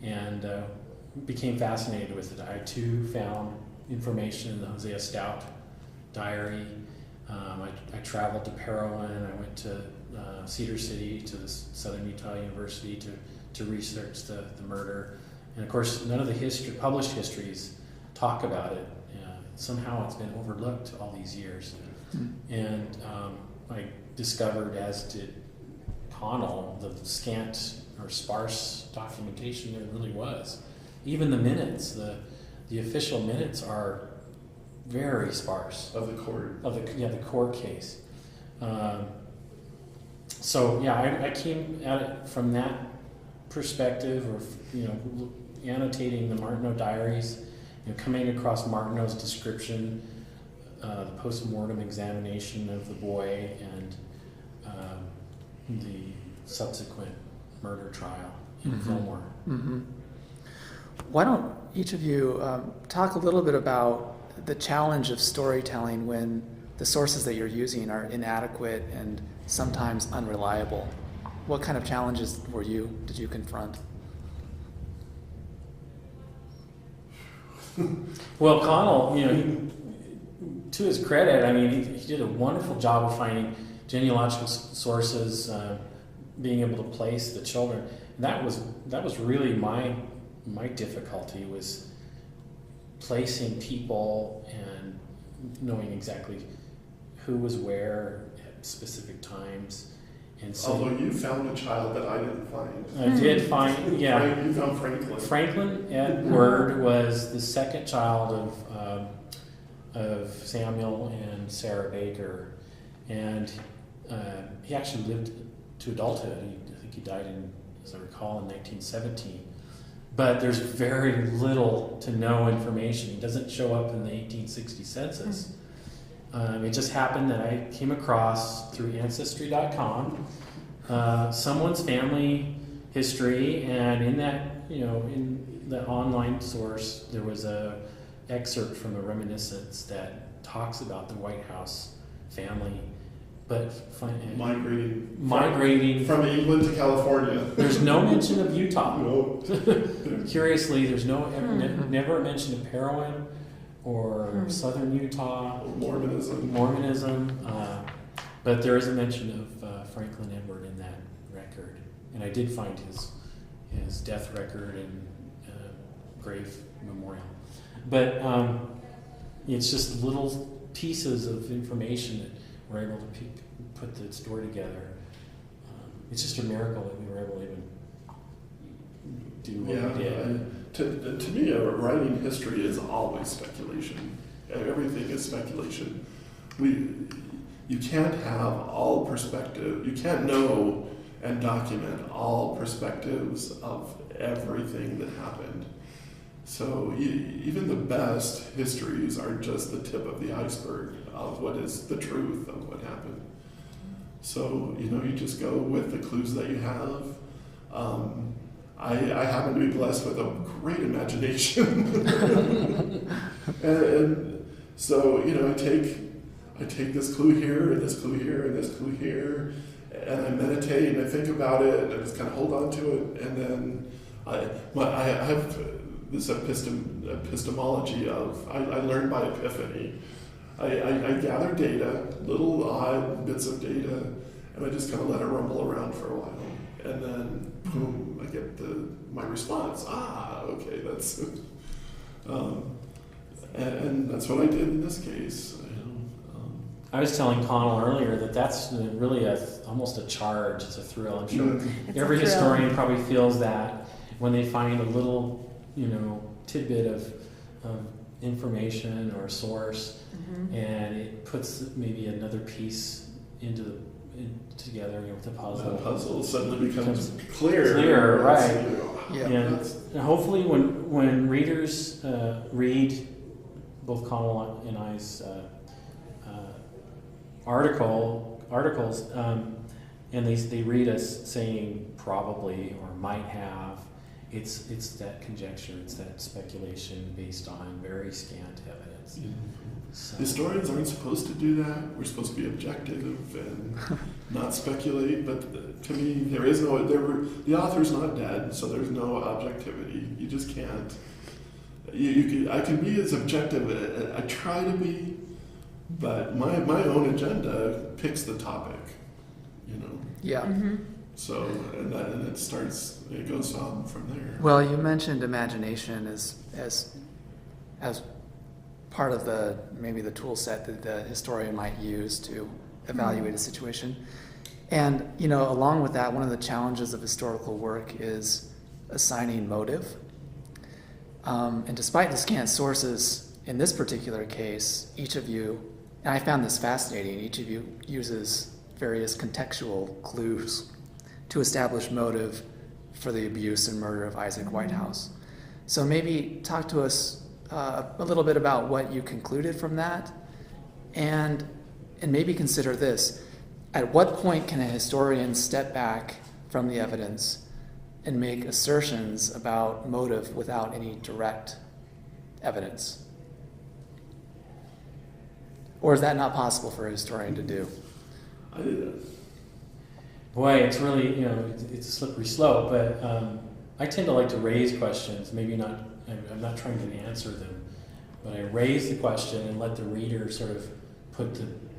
and became fascinated with it. I too found information in the Hosea Stout diary. I traveled to Parowan. I went to Cedar City, to the Southern Utah University to research the murder. And of course, none of the published histories talk about it. somehow it's been overlooked all these years. Mm-hmm. And I discovered, as did Connell, the scant or sparse documentation there really was. Even the minutes, the official minutes are very sparse. Of the court. The court case. So yeah, I came at it from that perspective, or annotating the Martineau diaries, coming across Martineau's description, the post-mortem examination of the boy, and the subsequent murder trial in Fillmore. Mm-hmm. Why don't each of you talk a little bit about the challenge of storytelling when the sources that you're using are inadequate and sometimes unreliable? What kind of challenges did you confront? Well, Connell, to his credit, he did a wonderful job of finding genealogical sources, being able to place the children. And that was really my difficulty, was placing people and knowing exactly who was where at specific times. And so, although you found a child that I didn't find. I did find, yeah. You found Franklin. Franklin Edward was the second child of Samuel and Sarah Baker, and he actually lived to adulthood. I think he died as I recall, in 1917. But there's very little to no information. He doesn't show up in the 1860 census. It just happened that I came across, through Ancestry.com, someone's family history, and in that, in the online source, there was a excerpt from a reminiscence that talks about the Whitehouse family, but migrating from England to California. There's no mention of Utah. No. Curiously, there's never a mention of Parowan or southern Utah, Mormonism, but there is a mention of Franklin Edward in that record, and I did find his death record and grave memorial. But it's just little pieces of information that we're able to put the story together. It's just a miracle that we were able to even do what we did. To me, writing history is always speculation. Everything is speculation. You can't have all perspective. You can't know and document all perspectives of everything that happened. So even the best histories are just the tip of the iceberg of what is the truth of what happened. So, you just go with the clues that you have. I happen to be blessed with a great imagination. and so, I take this clue here, and this clue here, and this clue here, and I meditate and I think about it, and I just kind of hold on to it, and then I have this epistemology of, I learn by epiphany. I gather data, little odd bits of data, and I just kind of let it rumble around for a while. And then, boom, I get my response. Okay, that's... and that's what I did in this case. I was telling Connell earlier that that's really almost a charge. It's a thrill. I'm sure every historian probably feels that when they find a little, tidbit of information or source, and it puts maybe another piece together with the puzzle. The puzzle suddenly becomes clear. Clear, right? Yeah. And hopefully, when readers read both Connell and I's articles, and they read us saying probably or might have, it's that conjecture, it's that speculation based on very scant evidence. So. Historians aren't supposed to do that. We're supposed to be objective and not speculate. But to me, the author's not dead, so there's no objectivity. You just can't. I can be as objective. I try to be, but my own agenda picks the topic. Yeah. Mm-hmm. So and it goes on from there. Well, you mentioned imagination as part of maybe the tool set that the historian might use to evaluate a situation. And, along with that, one of the challenges of historical work is assigning motive. And despite the scant sources in this particular case, each of you, and I found this fascinating, each of you uses various contextual clues to establish motive for the abuse and murder of Isaac Whitehouse. So maybe talk to us a little bit about what you concluded from that, and maybe consider this. At what point can a historian step back from the evidence and make assertions about motive without any direct evidence? Or is that not possible for a historian to do? Boy, it's really, it's a slippery slope, but I tend to like to raise questions, maybe not, I'm not trying to answer them, but I raise the question and let the reader sort of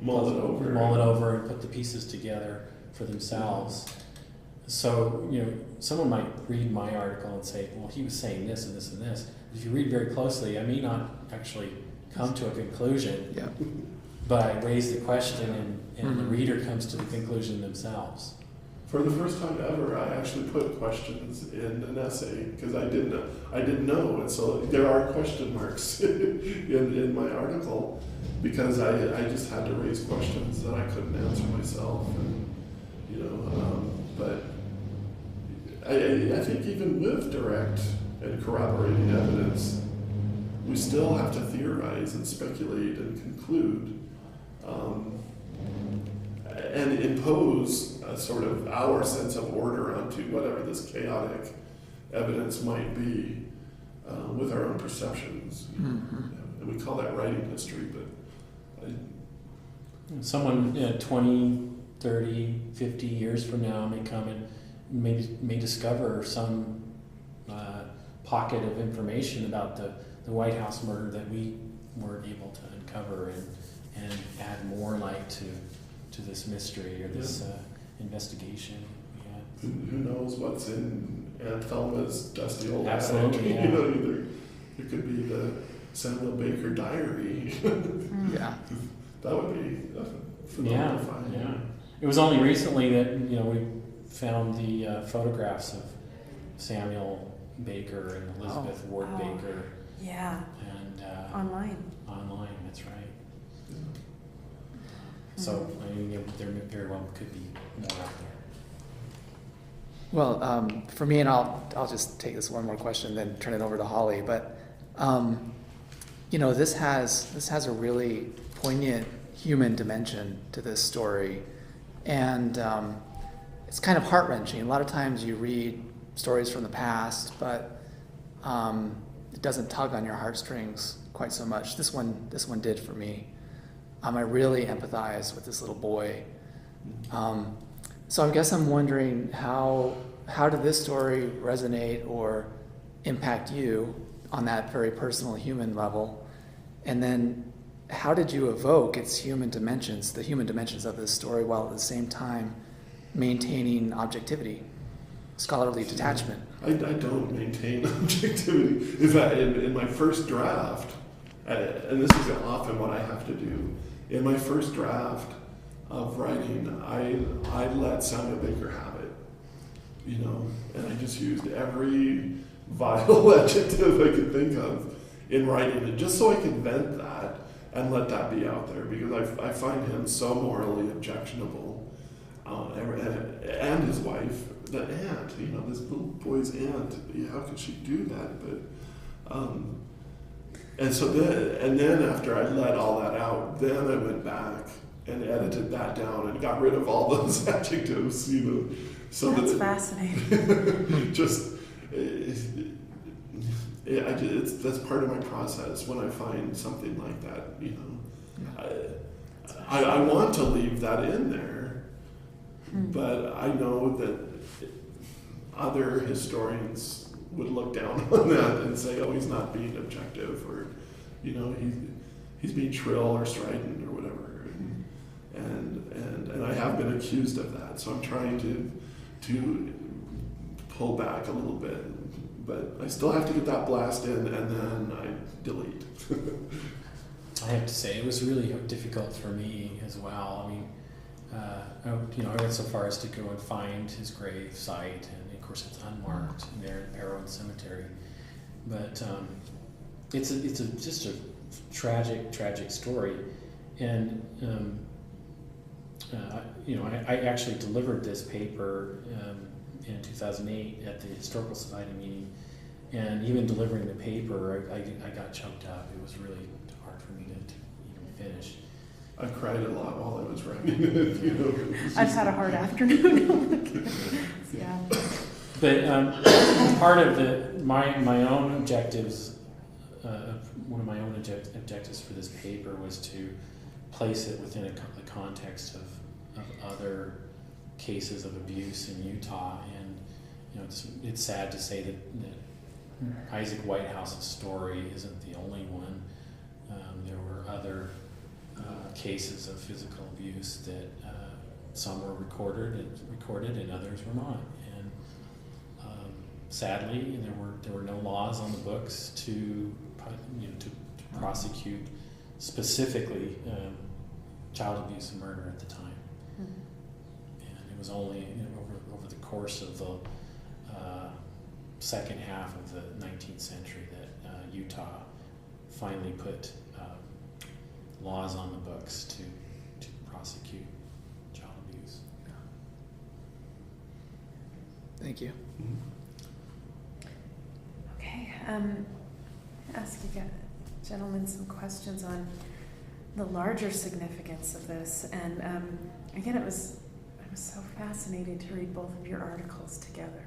mull it over and put the pieces together for themselves. So, someone might read my article and say, well, he was saying this and this and this. If you read very closely, I may not actually come to a conclusion, Yeah. but I raise the question and the reader comes to the conclusion themselves. For the first time ever, I actually put questions in an essay because I didn't know, and so there are question marks in my article because I just had to raise questions that I couldn't answer myself, and but I think even with direct and corroborating evidence, we still have to theorize and speculate and conclude. And impose a sort of our sense of order onto whatever this chaotic evidence might be with our own perceptions. And we call that writing history, but someone 20, 30, 50 years from now may come and may discover some pocket of information about the Whitehouse murder that we weren't able to uncover and add more light to this mystery or this investigation. Yeah. Who knows what's in Aunt Thelma's dusty old attic? Absolutely, yeah. There could be the Samuel Baker diary. Yeah. That would be phenomenal to find. Yeah. It was only recently that we found the photographs of Samuel Baker and Elizabeth Ward Baker. Yeah. And Online, that's right. So there very well could be more out there. Well, for me, and I'll just take this one more question, then turn it over to Holly. But this has a really poignant human dimension to this story, and it's kind of heart-wrenching. A lot of times you read stories from the past, but it doesn't tug on your heartstrings quite so much. This one did for me. I really empathize with this little boy. So I guess I'm wondering how did this story resonate or impact you on that very personal human level? And then how did you evoke its human dimensions, the human dimensions of this story, while at the same time maintaining objectivity, scholarly detachment? I don't maintain objectivity. In fact, in my first draft, and this is often what I have to do, in my first draft of writing, I let Samuel Baker have it, and I just used every vile adjective I could think of in writing it, just so I could vent that and let that be out there, because I find him so morally objectionable, and his wife, the aunt, this little boy's aunt, how could she do that? But and then after I let all that out, then I went back and edited that down and got rid of all those adjectives, So that's fascinating. That's part of my process when I find something like that, I want to leave that in there, but I know that other historians would look down on that and say, oh, he's not being objective, or, he's being shrill or strident or whatever. And I have been accused of that, so I'm trying to pull back a little bit, but I still have to get that blast in, and then I delete. I have to say, it was really difficult for me as well. I mean, I went so far as to go and find his grave site, and of course it's unmarked there at Parowan Cemetery. But it's just a tragic story, and I actually delivered this paper in 2008 at the Historical Society meeting, and even delivering the paper, I got choked up. It was really hard for me to even finish. I cried a lot while I was writing it. I've had a hard afternoon. Yeah. But part of my own objectives, one of my own objectives for this paper was to place it within the context of other cases of abuse in Utah, and it's sad to say that Isaac Whitehouse's story isn't the only one. There were other cases of physical abuse that some were recorded and others were not. And sadly, there were no laws on the books to prosecute specifically child abuse and murder at the time. Mm-hmm. And it was only over the course of the second half of the 19th century that Utah finally put laws on the books to prosecute child abuse. Thank you. Okay, ask you gentlemen some questions on the larger significance of this, and again, I was so fascinated to read both of your articles together.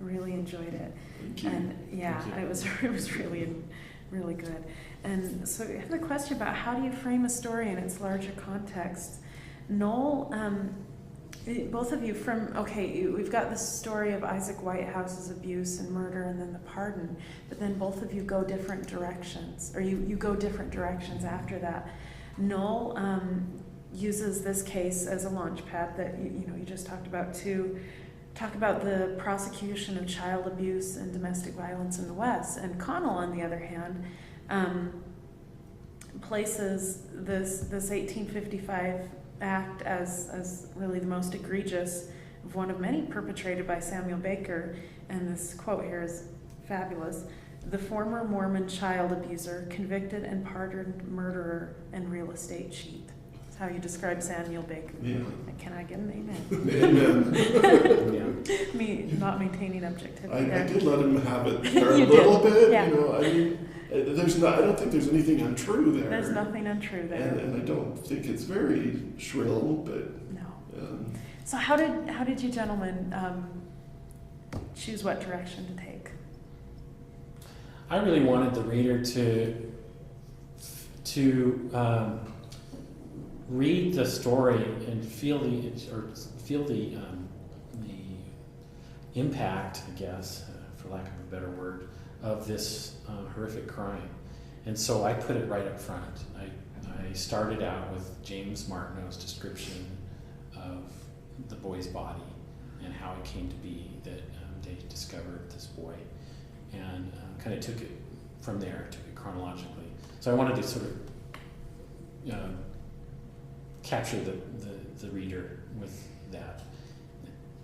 I really enjoyed it. Thank you. And yeah, it was really good. And so I have a question about how do you frame a story in its larger context? Noel, both of you we've got this story of Isaac Whitehouse's abuse and murder and then the pardon, but then both of you go different directions, or you go different directions after that. Noel uses this case as a launch pad that you just talked about to talk about the prosecution of child abuse and domestic violence in the West. And Connell, on the other hand, places this 1855 act as really the most egregious of one of many perpetrated by Samuel Baker. And this quote here is fabulous. The former Mormon child abuser, convicted and pardoned murderer and real estate cheat. That's how you describe Samuel Baker. Yeah. Can I get an amen? Amen. Me not maintaining objectivity. I did let him have it You there a little did. bit. Yeah. I mean, I don't think there's anything untrue there. There's nothing untrue there. And I don't think it's very shrill, but No. So how did you gentlemen choose what direction to take? I really wanted the reader to read the story and feel the impact, I guess, for lack of a better word, of this horrific crime. And so I put it right up front. I started out with James Martineau's description of the boy's body and how it came to be that they discovered this boy, and kind of took it from there, took it chronologically. So I wanted to sort of capture the reader with that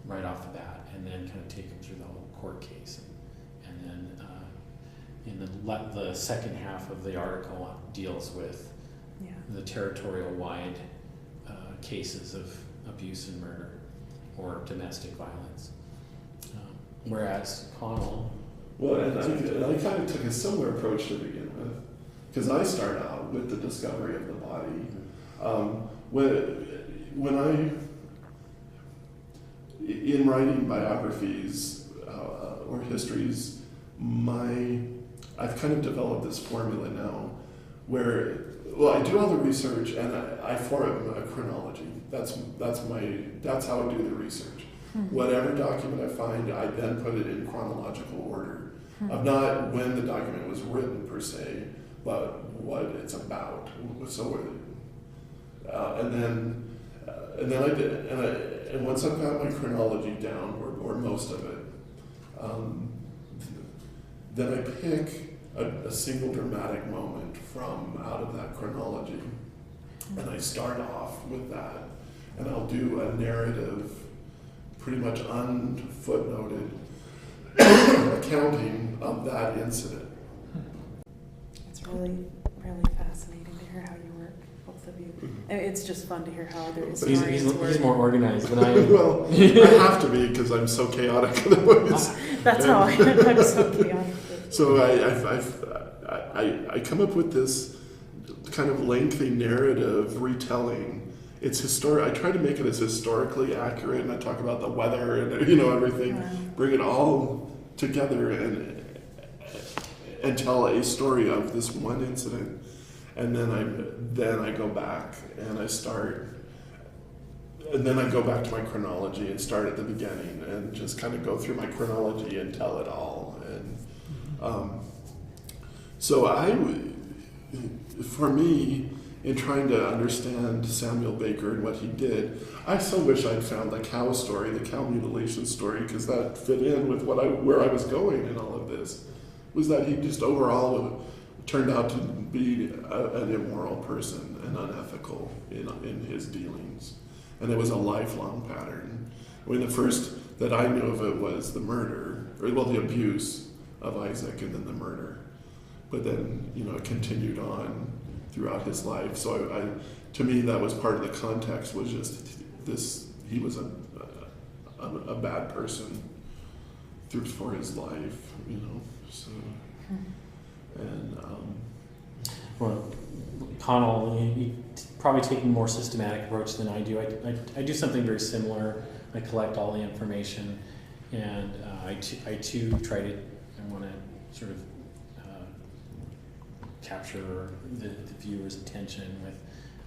right off the bat, and then kind of take him through the whole court case. And then in the second half of the article deals with the territorial-wide cases of abuse and murder or domestic violence. Whereas Connell... Well, and I kind of took a similar approach to begin with, because I start out with the discovery of the body. When in writing biographies or histories, I've kind of developed this formula now, where I do all the research and I form a chronology. That's how I do the research. Whatever document I find, I then put it in chronological order of not when the document was written per se, but what it's about. So, and then I did, and once I've got my chronology down, or most of it, then I pick a single dramatic moment from out of that chronology. And I start off with that, and I'll do a narrative, pretty much unfootnoted accounting of that incident. It's really, really fascinating to hear how you work, both of you. And it's just fun to hear how other historians work. He's more organized than I am. Well, I have to be because I'm so chaotic otherwise. That's how I'm so chaotic. So I come up with this kind of lengthy narrative retelling. It's historic. I try to make it as historically accurate, and I talk about the weather and everything. Wow. Bring it all together and tell a story of this one incident, and then I go back and I start, and then I go back to my chronology and start at the beginning and just kind of go through my chronology and tell it all. And so for me, in trying to understand Samuel Baker and what he did, I so wish I'd found the cow story, the cow mutilation story, because that fit in with where I was going in all of this. Was that he just overall turned out to be an immoral person and unethical in his dealings. And it was a lifelong pattern. I mean, the first that I knew of it was the murder, the abuse of Isaac and then the murder. But then, it continued on throughout his life. So to me, that was part of the context, was just this, he was a bad person for his life, so. And well, Connell, he probably taking a more systematic approach than I do. I do something very similar. I collect all the information, and I too try to, I want to sort of capture the viewer's attention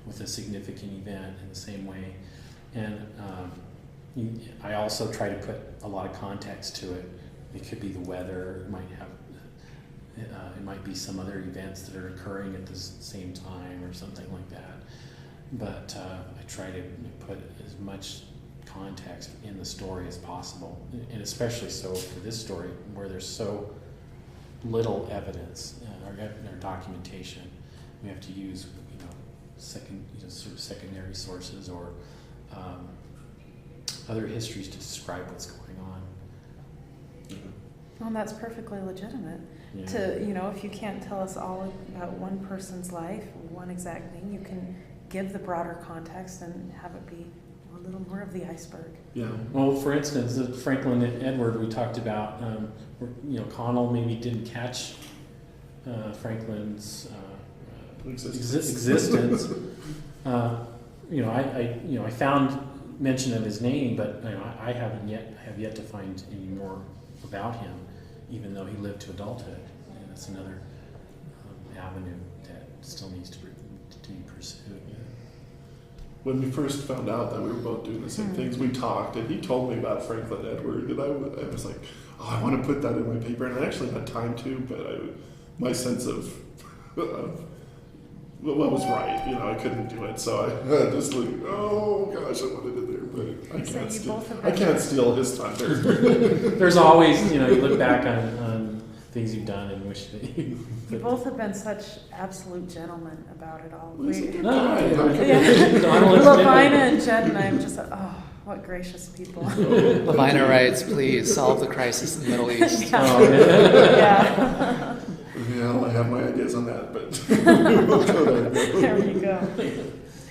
with a significant event in the same way. And I also try to put a lot of context to it. It could be the weather, it might be some other events that are occurring at the same time or something like that. But I try to put as much context in the story as possible, and especially so for this story where there's so little evidence or documentation. We have to use sort of secondary sources or other histories to describe what's going on. Well, that's perfectly legitimate. Yeah. To, if you can't tell us all about one person's life, one exact thing, you can give the broader context and have it be a little more of the iceberg. Yeah. Well, for instance, Franklin and Edward we talked about, Connell maybe didn't catch Franklin's existence. I found mention of his name, but I have yet to find any more about him, even though he lived to adulthood. And that's another avenue that still needs to be pursued. Yeah. When we first found out that we were both doing the same things, we talked, and he told me about Franklin Edward, and I was like, I want to put that in my paper, and I actually had time to, but my sense of what was right, I couldn't do it, so I just like, oh gosh, I wanted it there, but I can't steal his thunder. There's always, you look back on things you've done and wish that you both have been such absolute gentlemen about it all. Lavina and Jed and I am just what gracious people. Lavina writes, please solve the crisis in the Middle East. Yeah. Yeah, I have my ideas on that, but There you go.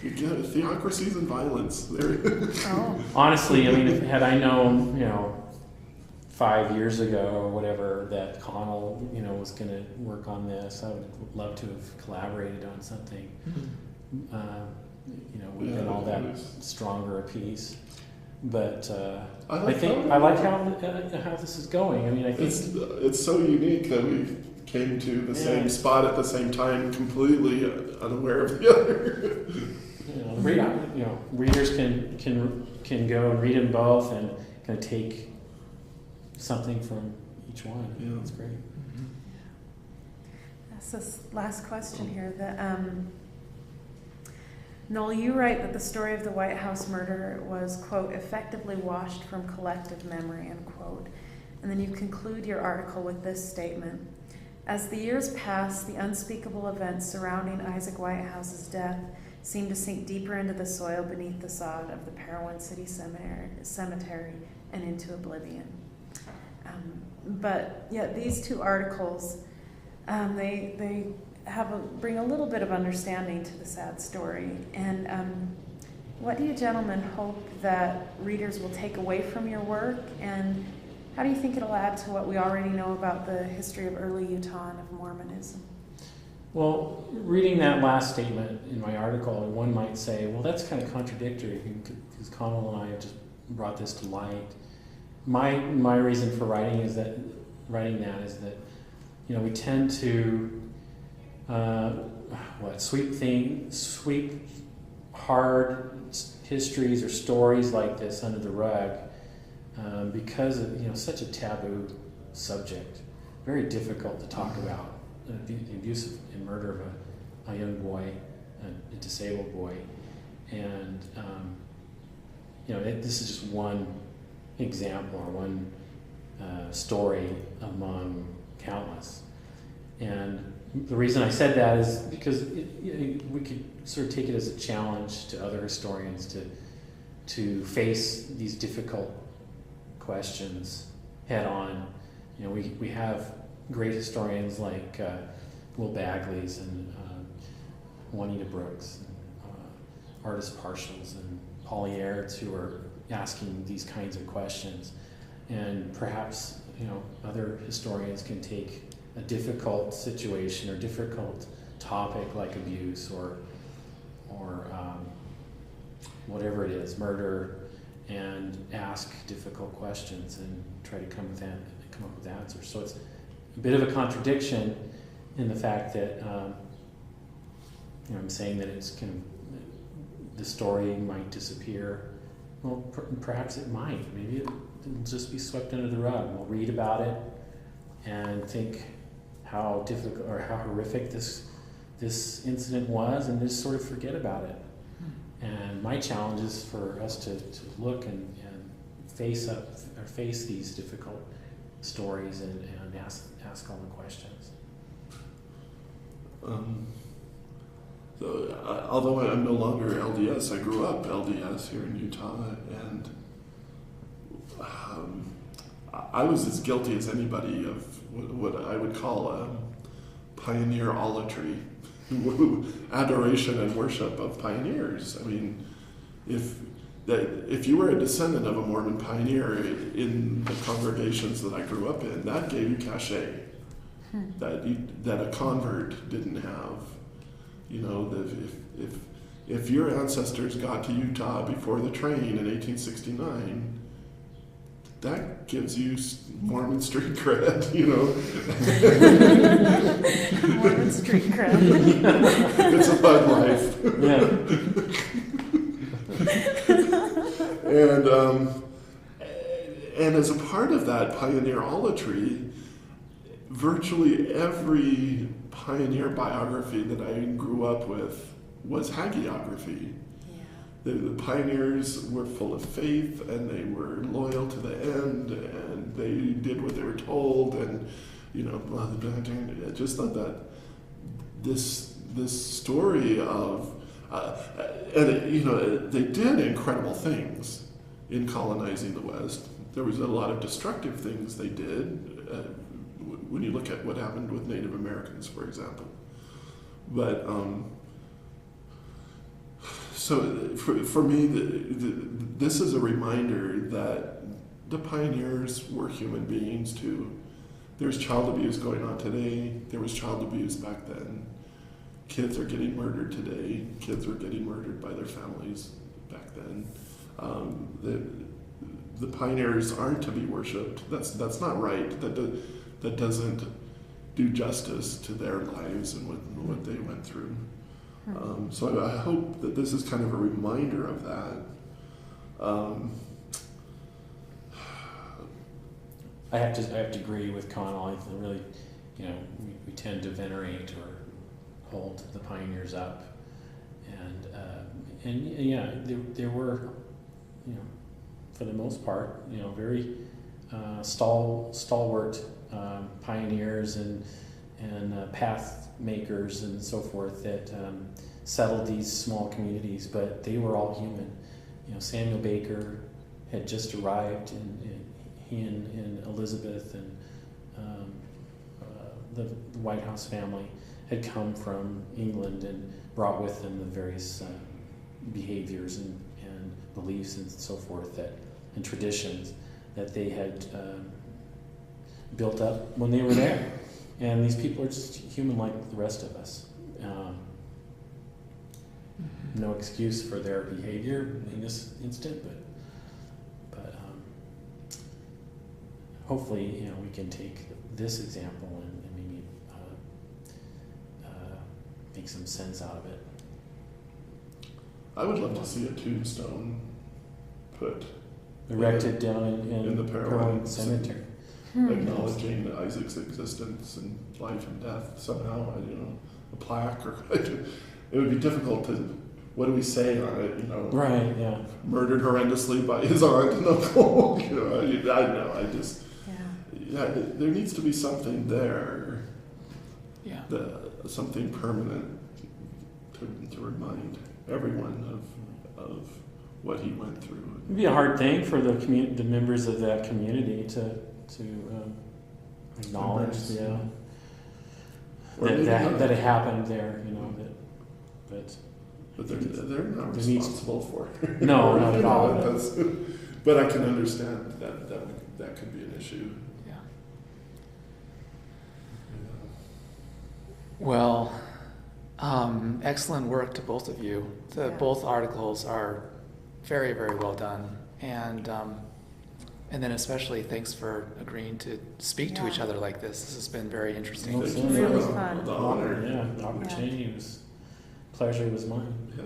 You get theocracies and violence. There. Oh. Honestly, had I known, 5 years ago or whatever that Connell, was going to work on this, I would love to have collaborated on something. Would have been all that stronger a piece. But I like how this is going. I think it's so unique that we came to the same spot at the same time, completely unaware of the other. Readers can go and read them both and kind of take something from each one. Yeah, that's great. That's this last question here. Noel, you write that the story of the Whitehouse murder was, quote, effectively washed from collective memory, end quote. And then you conclude your article with this statement. As the years passed, the unspeakable events surrounding Isaac Whitehouse's death seemed to sink deeper into the soil beneath the sod of the Parowan City Cemetery and into oblivion. But yet these two articles, they bring a little bit of understanding to the sad story. And what do you gentlemen hope that readers will take away from your work, and how do you think it'll add to what we already know about the history of early Utah and of Mormonism? Well, reading that last statement in my article, one might say, well, that's kind of contradictory because Connell and I have just brought this to light. My reason for writing that is that, you know, we tend to sweep hard histories or stories like this under the rug because of, you know, such a taboo subject, very difficult to talk about. The abuse and murder of a young boy, a disabled boy, and you know, this is just one example or one story among countless. And the reason I said that is because we could sort of take it as a challenge to other historians to face these difficult questions head on. You know, we have great historians like Will Bagley's and Juanita Brooks, and Artis Partials and Polly Airds, who are asking these kinds of questions. And perhaps, you know, other historians can take a difficult situation or difficult topic like abuse or whatever it is, murder, and ask difficult questions and try to come up with answers. So it's a bit of a contradiction in the fact that you know, I'm saying that it's kind of, the story might disappear. Well, perhaps it might. Maybe it'll just be swept under the rug. We'll read about it and think how difficult or how horrific this incident was, and just sort of forget about it. And my challenge is for us to look and face these difficult stories and ask all the questions. So, although I'm no longer LDS, I grew up LDS here in Utah, and I was as guilty as anybody of what I would call pioneer-olatry, adoration and worship of pioneers. I mean, if you were a descendant of a Mormon pioneer in the congregations that I grew up in, that gave you cachet that a convert didn't have. You know, if your ancestors got to Utah before the train in 1869, that gives you Mormon street cred, you know. Mormon street cred. It's a bug life. And as a part of that pioneer-olatry, virtually every pioneer biography that I grew up with was hagiography. The pioneers were full of faith, and they were loyal to the end, and they did what they were told, and, you know, I just thought that this story of, and, you know, they did incredible things in colonizing the West. There was a lot of destructive things they did, when you look at what happened with Native Americans, for example. But, so for me, this is a reminder that the pioneers were human beings too. There's child abuse going on today. There was child abuse back then. Kids are getting murdered today. Kids were getting murdered by their families back then. The pioneers aren't to be worshipped. That's not right. That doesn't do justice to their lives and what they went through. So I hope that this is kind of a reminder of that. I have to agree with Connell. I really, you know, we tend to venerate or hold the pioneers up, and yeah, there were, you know, for the most part, you know, very stalwart pioneers and path makers and so forth that settled these small communities, but they were all human. Samuel Baker had just arrived, he and Elizabeth and the Whitehouse family had come from England and brought with them the various behaviors and beliefs and so forth and traditions that they had built up when they were there. And these people are just human like the rest of us. No excuse for their behavior in this instant, but hopefully, we can take this example and maybe make some sense out of it. I would love to see a tombstone put Erected down in the Parowan cemetery. acknowledging Isaac's existence and life and death somehow. A plaque or it would be difficult to. What do we say on it? Right. Yeah. Murdered horrendously by his aunt and uncle. I don't know. I just. Yeah. There needs to be something there. Yeah. Something permanent to remind everyone of what he went through. It'd be a hard thing for the members of that community to acknowledge, that it happened there. But they're not responsible for it. No, not at all. But I can understand that could be an issue. Yeah. Well, excellent work to both of you. Both articles are very, very well done, and then especially thanks for agreeing to speak to each other like this. This has been very interesting. Really fun. The honor. The opportunity was pleasure was mine. Yeah.